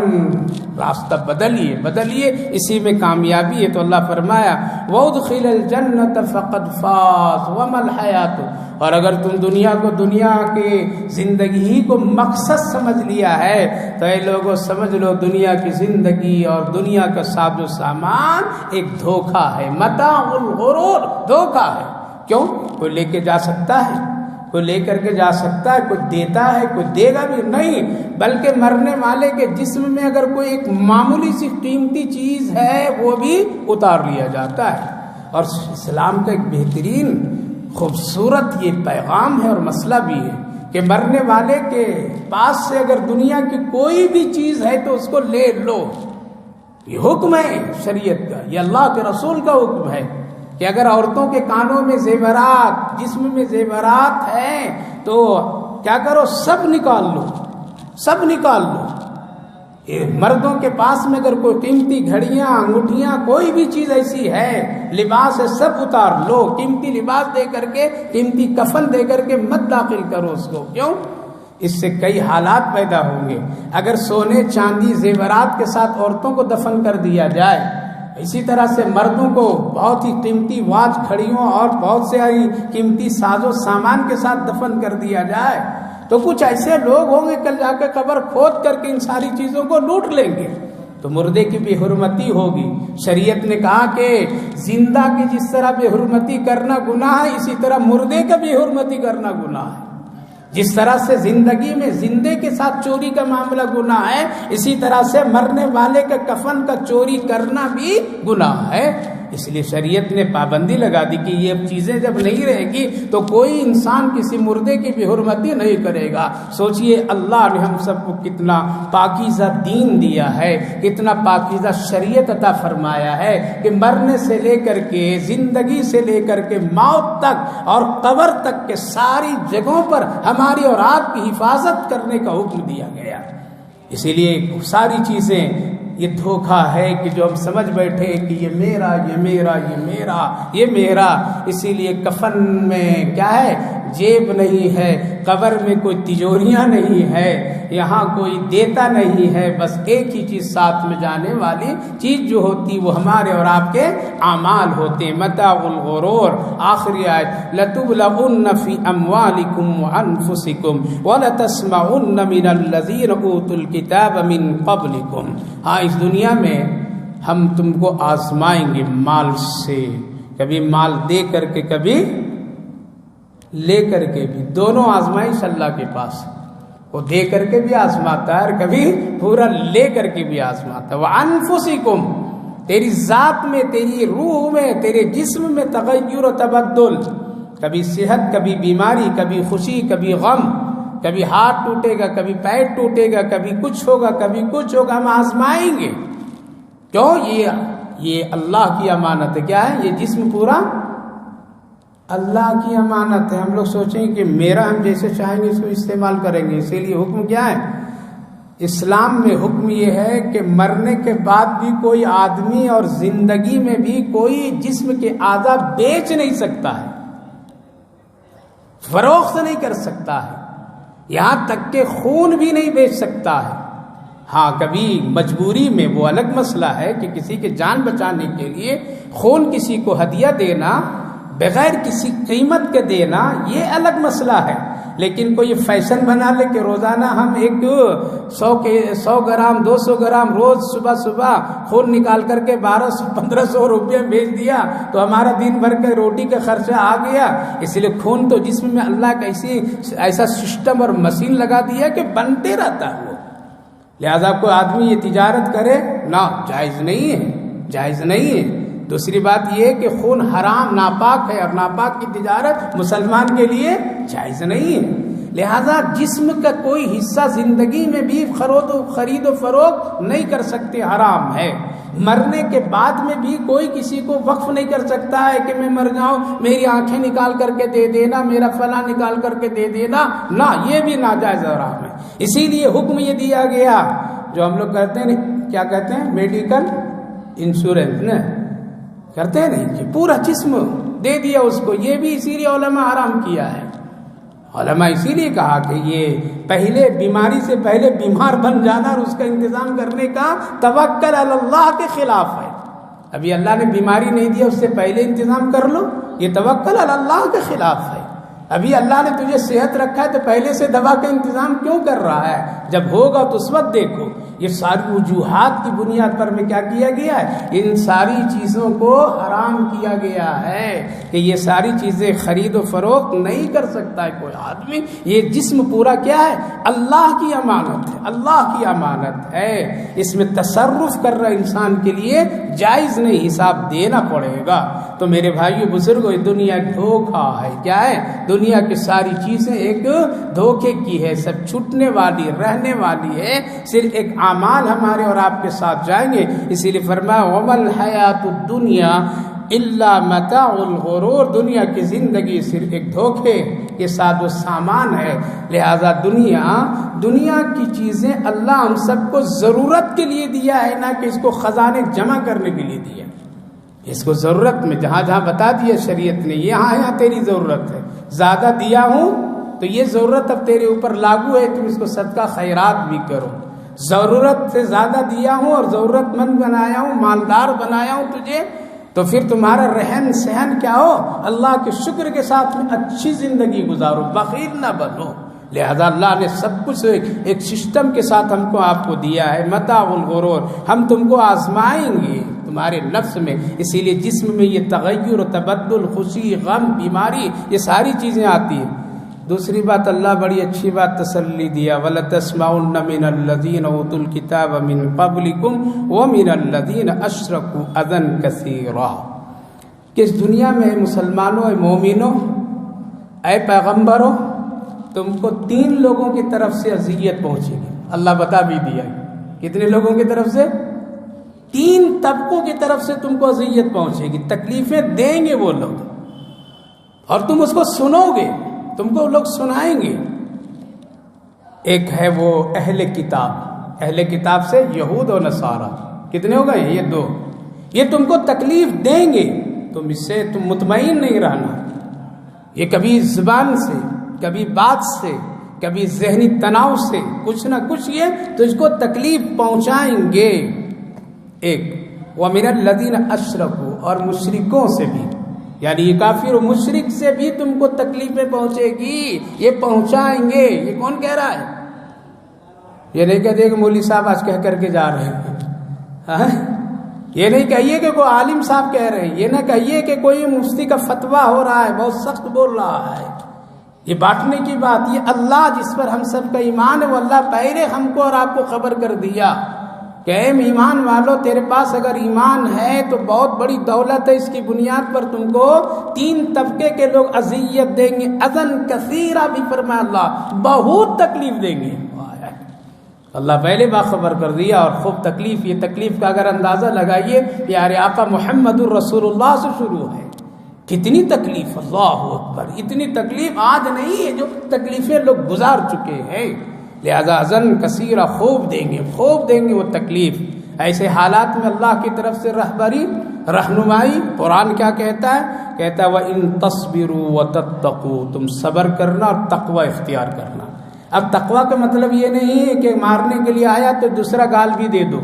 راستہ بدلیے، اسی میں کامیابی ہے۔ تو اللہ فرمایا وَأُدْخِلَ الْجَنَّةَ فَقَدْ فَازَ وَمَا الْحَيَاةُ، اور اگر تم دنیا کو، دنیا کی زندگی ہی کو مقصد سمجھ لیا ہے تو اے لوگوں سمجھ لو دنیا کی زندگی اور دنیا کا ساز و سامان ایک دھوکہ ہے، متاع الغرور، دھوکہ ہے۔ کیوں؟ کوئی لے کے جا سکتا ہے، کوئی لے کر کے جا سکتا ہے، کوئی دیتا ہے، کوئی دے گا بھی نہیں، بلکہ مرنے والے کے جسم میں اگر کوئی ایک معمولی سی قیمتی چیز ہے وہ بھی اتار لیا جاتا ہے۔ اور اسلام کا ایک بہترین خوبصورت یہ پیغام ہے اور مسئلہ بھی ہے کہ مرنے والے کے پاس سے اگر دنیا کی کوئی بھی چیز ہے تو اس کو لے لو۔ یہ حکم ہے شریعت کا، یہ اللہ کے رسول کا حکم ہے کہ اگر عورتوں کے کانوں میں زیورات، جسم میں زیورات ہیں تو کیا کرو، سب نکال لو، سب نکال لو۔ مردوں کے پاس میں اگر کوئی قیمتی گھڑیاں، انگوٹھیاں، کوئی بھی چیز ایسی ہے، لباس ہے، سب اتار لو، قیمتی لباس دے کر کے، قیمتی کفن دے کر کے مت داخل کرو اس کو۔ کیوں؟ اس سے کئی حالات پیدا ہوں گے۔ اگر سونے چاندی زیورات کے ساتھ عورتوں کو دفن کر دیا جائے، اسی طرح سے مردوں کو بہت ہی قیمتی واچ، گھڑیوں اور بہت سے قیمتی ساز و سامان کے ساتھ دفن کر دیا جائے تو کچھ ایسے لوگ ہوں گے کل جا کے قبر کھود کر کے ان ساری چیزوں کو لوٹ لیں گے، تو مردے کی بے حرمتی ہوگی۔ شریعت نے کہا کہ زندہ کی جس طرح بے حرمتی کرنا گناہ ہے، اسی طرح مردے کا بے حرمتی کرنا گناہ ہے۔ جس طرح سے زندگی میں زندے کے ساتھ چوری کا معاملہ گناہ ہے، اسی طرح سے مرنے والے کے کفن کا چوری کرنا بھی گناہ ہے۔ اس لیے شریعت نے پابندی لگا دی کہ یہ چیزیں جب نہیں رہے گی تو کوئی انسان کسی مردے کی بے حرمتی نہیں کرے گا۔ سوچئے اللہ نے ہم سب کو کتنا پاکیزہ دین دیا ہے، کتنا پاکیزہ شریعت عطا فرمایا ہے کہ مرنے سے لے کر کے، زندگی سے لے کر کے موت تک اور قبر تک کے ساری جگہوں پر ہماری اور آپ کی حفاظت کرنے کا حکم دیا گیا۔ اسی لیے ساری چیزیں یہ دھوکہ ہے کہ جو ہم سمجھ بیٹھے کہ یہ میرا، یہ میرا، یہ میرا، یہ میرا۔ اسی لیے کفن میں کیا ہے، جیب نہیں ہے، قبر میں کوئی تجوریاں نہیں ہے، یہاں کوئی دیتا نہیں ہے، بس ایک ہی چیز ساتھ میں جانے والی چیز جو ہوتی وہ ہمارے اور آپ کے اعمال ہوتے ہیں۔ متاع الغرور۔ آخری آیت، لَتُبْلَغُنَّ فِي أَمْوَالِكُمْ وَأَنفُسِكُمْ وَلَتَسْمَعُنَّ مِنَ الَّذِينَ أُوتُوا الْكِتَابَ مِنْ قَبْلِكُمْ۔ ہاں، اس دنیا میں ہم تم کو آزمائیں گے مال سے، کبھی مال دے کر کے، کبھی لے کر کے بھی، دونوں آزمائش اللہ کے پاس، وہ دے کر کے بھی آزماتا ہے اور کبھی پورا لے کر کے بھی آزماتا ہے۔ وَأَنفُسِكُمْ، تیری ذات میں، تیری روح میں، تیرے جسم میں تغیر و تبدل، کبھی صحت، کبھی بیماری، کبھی خوشی، کبھی غم، کبھی ہاتھ ٹوٹے گا، کبھی پیر ٹوٹے گا، کبھی کچھ ہوگا، کبھی کچھ ہوگا، ہم آزمائیں گے۔ کیوں؟ یہ یہ اللہ کی امانت ہے. کیا ہے یہ جسم پورا اللہ کی امانت ہے. ہم لوگ سوچیں گے کہ میرا ہم جیسے چاہیں گے اس کو استعمال کریں گے. اسی لیے حکم کیا ہے اسلام میں؟ حکم یہ ہے کہ مرنے کے بعد بھی کوئی آدمی اور زندگی میں بھی کوئی جسم کے اعضاء بیچ نہیں سکتا ہے، فروخت نہیں کر سکتا ہے، یہاں تک کہ خون بھی نہیں بیچ سکتا ہے. ہاں کبھی مجبوری میں وہ الگ مسئلہ ہے کہ کسی کے جان بچانے کے لیے خون کسی کو ہدیہ دینا بغیر کسی قیمت کے دینا یہ الگ مسئلہ ہے. لیکن کوئی فیشن بنا لے کہ روزانہ ہم ایک 100 گرام 200 گرام روز صبح صبح خون نکال کر کے 1200-1500 روپیہ بھیج دیا تو ہمارا دن بھر کا روٹی کا خرچہ آ گیا. اس لیے خون تو جسم میں اللہ کا ایسا سسٹم اور مشین لگا دیا کہ بنتے رہتا ہے وہ. لہذا کوئی آدمی یہ تجارت کرے نہ، جائز نہیں ہے، جائز نہیں ہے. دوسری بات یہ کہ خون حرام ناپاک ہے اور ناپاک کی تجارت مسلمان کے لیے جائز نہیں ہے. لہذا جسم کا کوئی حصہ زندگی میں بھی خرید و فروخت نہیں کر سکتے، حرام ہے. مرنے کے بعد میں بھی کوئی کسی کو وقف نہیں کر سکتا ہے کہ میں مر جاؤں میری آنکھیں نکال کر کے دے دینا، میرا فلاں نکال کر کے دے دینا، نہ، یہ بھی ناجائز اور حرام ہے. اسی لیے حکم یہ دیا گیا جو ہم لوگ کہتے ہیں کیا کہتے ہیں میڈیکل انشورنس نا کرتے ہیں نہیں کہ پورا جسم دے دیا اس کو. یہ بھی اسی لیے علماء حرام کیا ہے. علماء اسی لیے کہا کہ یہ پہلے بیماری سے پہلے بیمار بن جانا اور اس کا انتظام کرنے کا توکل علی اللہ کے خلاف ہے. ابھی اللہ نے بیماری نہیں دیا اس سے پہلے انتظام کر لو، یہ توکل علی اللہ کے خلاف ہے. ابھی اللہ نے تجھے صحت رکھا ہے تو پہلے سے دوا کا انتظام کیوں کر رہا ہے؟ جب ہوگا تو اس وقت دیکھو. یہ ساری وجوہات کی بنیاد پر میں کیا کیا گیا ہے؟ ان ساری چیزوں کو حرام کیا گیا ہے کہ یہ ساری چیزیں خرید و فروخت نہیں کر سکتا ہے کوئی آدمی. یہ جسم پورا کیا ہے؟ اللہ کی امانت ہے، اللہ کی امانت ہے. اس میں تصرف کر رہا انسان کے لیے جائز نہیں، حساب دینا پڑے گا. تو میرے بھائیو بزرگو، دنیا ایک دھوکہ ہے. کیا ہے؟ دنیا کی ساری چیزیں ایک دھوکے کی ہے، سب چھوٹنے والی رہنے والی ہے. صرف ایک اعمال ہمارے اور آپ کے ساتھ جائیں گے. اسی لیے فرمایا وَمَا الْحَيَاةُ الدُّنْيَا إِلَّا مَتَاعُ الْغُرُورِ. دنیا کی زندگی صرف ایک دھوکے کے ساتھ وہ سامان ہے. لہذا دنیا کی چیزیں اللہ ہم سب کو ضرورت کے لیے دیا ہے، نہ کہ اس کو خزانے جمع کرنے کے لیے دیا. اس کو ضرورت میں جہاں جہاں بتا دیا شریعت نے یہاں تیری ضرورت ہے. زیادہ دیا ہوں تو یہ ضرورت اب تیرے اوپر لاگو ہے، تم اس کو صدقہ خیرات بھی کرو. ضرورت سے زیادہ دیا ہوں اور ضرورت مند بنایا ہوں، مالدار بنایا ہوں تجھے، تو پھر تمہارا رہن سہن کیا ہو؟ اللہ کے شکر کے ساتھ میں اچھی زندگی گزارو، بخیل نہ بنو. لہذا اللہ نے سب کچھ ایک سسٹم کے ساتھ ہم کو آپ کو دیا ہے. متاع الغرور، ہم تم کو آزمائیں گے تمہارے نفس میں. اسی لیے جسم میں یہ تغیر و تبدل، خوشی غم بیماری، یہ ساری چیزیں آتی ہیں. دوسری بات اللہ بڑی اچھی بات تسلی دیا وَلَتَسْمَعُنَّ مِنَ الَّذِينَ أُوتُوا الْكِتَابَ مِنْ قَبْلِكُمْ وَمِنَ الَّذِينَ أَشْرَكُوا أَذًى كَثِيرًا. کہ اس دنیا میں اے مسلمانوں، اے مومنوں، اے پیغمبروں، تم کو 3 لوگوں کی طرف سے اذیت پہنچے گی. اللہ بتا بھی دیا کتنے لوگوں کی طرف سے؟ 3 طبقوں کی طرف سے تم کو اذیت پہنچے گی. تکلیفیں دیں گے وہ لوگ اور تم اس کو سنو گے، تم کو لوگ سنائیں گے. ایک ہے وہ اہل کتاب. اہل کتاب سے یہود و نصارہ. کتنے ہو گئے؟ یہ 2. یہ تم کو تکلیف دیں گے، تم اس سے تم مطمئن نہیں رہنا. یہ کبھی زبان سے، کبھی بات سے، کبھی ذہنی تناؤ سے کچھ نہ کچھ یہ تو اس کو تکلیف پہنچائیں گے. ایک وَمِنَ الَّذِينَ أَشْرَكُوا، اور مشرکوں سے بھی، یعنی یہ کافر و مشرک سے بھی تم کو تکلیفیں پہنچے گی، یہ پہنچائیں گے. یہ کون کہہ رہا ہے؟ یہ نہیں کہتے کہ مولوی صاحب آج کہہ کر کے جا رہے ہیں. یہ نہیں کہیے کہ کوئی عالم صاحب کہہ رہے ہیں، یہ نہ کہیے کہ کوئی مفتی کا فتویٰ ہو رہا ہے بہت سخت بول رہا ہے. یہ بانٹنے کی بات، یہ اللہ جس پر ہم سب کا ایمان ہے وہ اللہ پہلے ہم کو اور آپ کو خبر کر دیا کہ اے ایمان والو، تیرے پاس اگر ایمان ہے تو بہت بڑی دولت ہے. اس کی بنیاد پر تم کو 3 طبقے کے لوگ اذیت دیں گے. اذًى كثيرا بھی فرمایا اللہ، بہت تکلیف دیں گے. اللہ پہلے باخبر کر دیا. اور خوب تکلیف، یہ تکلیف کا اگر اندازہ لگائیے پیارے آقا محمد الرسول اللہ سے شروع ہے. کتنی تکلیف، اللہ اکبر، اتنی تکلیف آج نہیں ہے جو تکلیفیں لوگ گزار چکے ہیں. لہذا اذن کثیرہ خوب دیں گے وہ تکلیف. ایسے حالات میں اللہ کی طرف سے رہبری، رہنمائی. قرآن کیا کہتا ہے؟ کہتا ہے وَإِن تَصْبِرُوا وَتَتَّقُوا، تم صبر کرنا اور تقوی اختیار کرنا. اب تقوی کا مطلب یہ نہیں ہے کہ مارنے کے لیے آیا تو دوسرا گال بھی دے دو.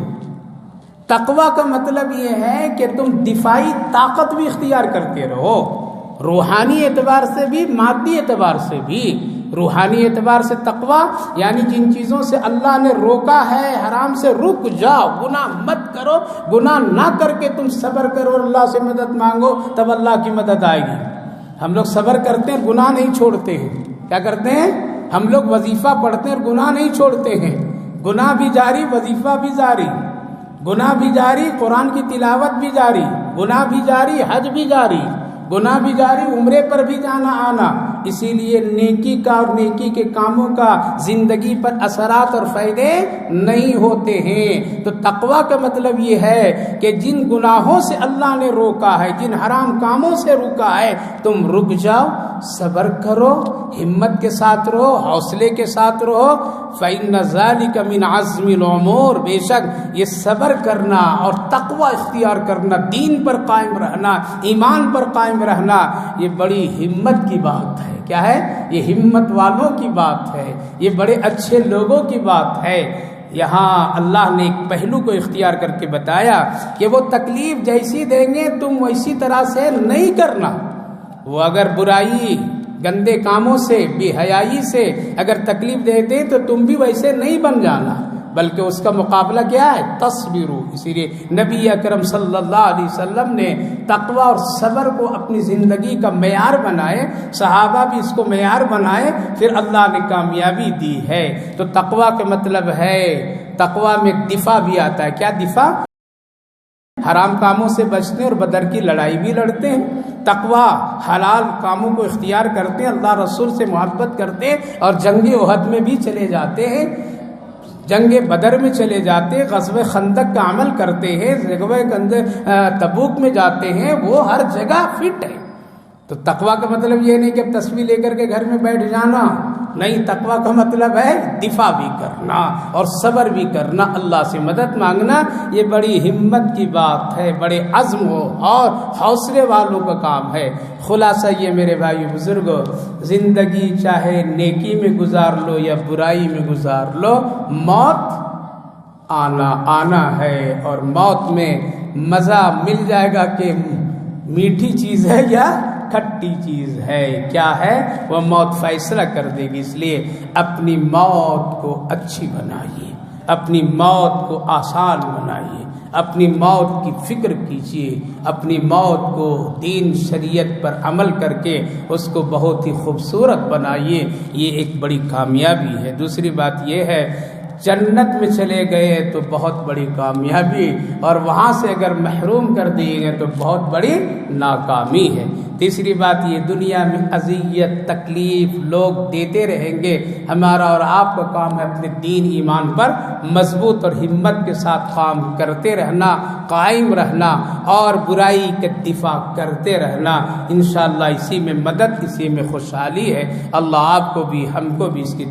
تقوی کا مطلب یہ ہے کہ تم دفاعی طاقت بھی اختیار کرتے رہو، روحانی اعتبار سے بھی، مادی اعتبار سے بھی. روحانی اعتبار سے تقوی یعنی جن چیزوں سے اللہ نے روکا ہے، حرام سے رک جاؤ، گناہ مت کرو، گناہ نہ کر کے تم صبر کرو اور اللہ سے مدد مانگو، تب اللہ کی مدد آئے گی. ہم لوگ صبر کرتے ہیں، گناہ نہیں چھوڑتے ہیں. کیا کرتے ہیں؟ ہم لوگ وظیفہ پڑھتے ہیں اور گناہ نہیں چھوڑتے ہیں. گناہ بھی جاری، وظیفہ بھی جاری، گناہ بھی جاری، قرآن کی تلاوت بھی جاری، گناہ بھی جاری، حج بھی جاری، گناہ بھی جاری، عمرے پر بھی جانا آنا. اسی لیے نیکی کا اور نیکی کے کاموں کا زندگی پر اثرات اور فائدے نہیں ہوتے ہیں. تو تقوی کا مطلب یہ ہے کہ جن گناہوں سے اللہ نے روکا ہے، جن حرام کاموں سے روکا ہے، تم رک جاؤ، صبر کرو، ہمت کے ساتھ رہو، حوصلے کے ساتھ رہو. فَإِنَّ ذَلِكَ مِنْ عَزْمِ الْأُمُورِ، بے شک یہ صبر کرنا اور تقوی اختیار کرنا، دین پر قائم رہنا، ایمان پر قائم رہنا، یہ بڑی ہمت کی بات ہے. کیا ہے؟ یہ ہمت والوں کی بات ہے، یہ بڑے اچھے لوگوں کی بات ہے. یہاں اللہ نے ایک پہلو کو اختیار کر کے بتایا کہ وہ تکلیف جیسی دیں گے تم ویسی طرح سے نہیں کرنا. وہ اگر برائی، گندے کاموں سے، بے حیائی سے اگر تکلیف دے دیں تو تم بھی ویسے نہیں بن جانا، بلکہ اس کا مقابلہ کیا ہے؟ تصبروا. اسی لیے نبی اکرم صلی اللہ علیہ وسلم نے تقوی اور صبر کو اپنی زندگی کا معیار بنائے، صحابہ بھی اس کو معیار بنائے، پھر اللہ نے کامیابی دی ہے. تو تقوی کا مطلب ہے، تقوی میں دفاع بھی آتا ہے. کیا دفاع؟ حرام کاموں سے بچتے ہیں اور بدر کی لڑائی بھی لڑتے ہیں. تقوی حلال کاموں کو اختیار کرتے ہیں، اللہ رسول سے محبت کرتے ہیں اور جنگ احد میں بھی چلے جاتے ہیں، جنگ بدر میں چلے جاتے ہیں، غزوہ خندق کا عمل کرتے ہیں، غزوہ تبوک میں جاتے ہیں. وہ ہر جگہ فٹ ہے. تو تقوی کا مطلب یہ نہیں کہ اب تسبیح لے کر کے گھر میں بیٹھ جانا، نہیں. تقوی کا مطلب ہے دفاع بھی کرنا اور صبر بھی کرنا، اللہ سے مدد مانگنا. یہ بڑی ہمت کی بات ہے، بڑے عزم ہو اور حوصلے والوں کا کام ہے. خلاصہ یہ میرے بھائی بزرگوں، زندگی چاہے نیکی میں گزار لو یا برائی میں گزار لو، موت آنا ہے. اور موت میں مزہ مل جائے گا کہ میٹھی چیز ہے یا کھٹی چیز ہے. کیا ہے؟ وہ موت فیصلہ کر دے گی. اس لیے اپنی موت کو اچھی بنائیے، اپنی موت کو آسان بنائیے، اپنی موت کی فکر کیجیے، اپنی موت کو دین شریعت پر عمل کر کے اس کو بہت ہی خوبصورت بنائیے. یہ ایک بڑی کامیابی ہے. دوسری بات یہ ہے، جنت میں چلے گئے تو بہت بڑی کامیابی، اور وہاں سے اگر محروم کر دیے گئے تو بہت بڑی ناکامی ہے. تیسری بات یہ، دنیا میں اذیت تکلیف لوگ دیتے رہیں گے، ہمارا اور آپ کا کام ہے اپنے دین ایمان پر مضبوط اور ہمت کے ساتھ کام کرتے رہنا، قائم رہنا اور برائی کے دفاع کرتے رہنا. انشاءاللہ اسی میں مدد، اسی میں خوشحالی ہے. اللہ آپ کو بھی ہم کو بھی اس کی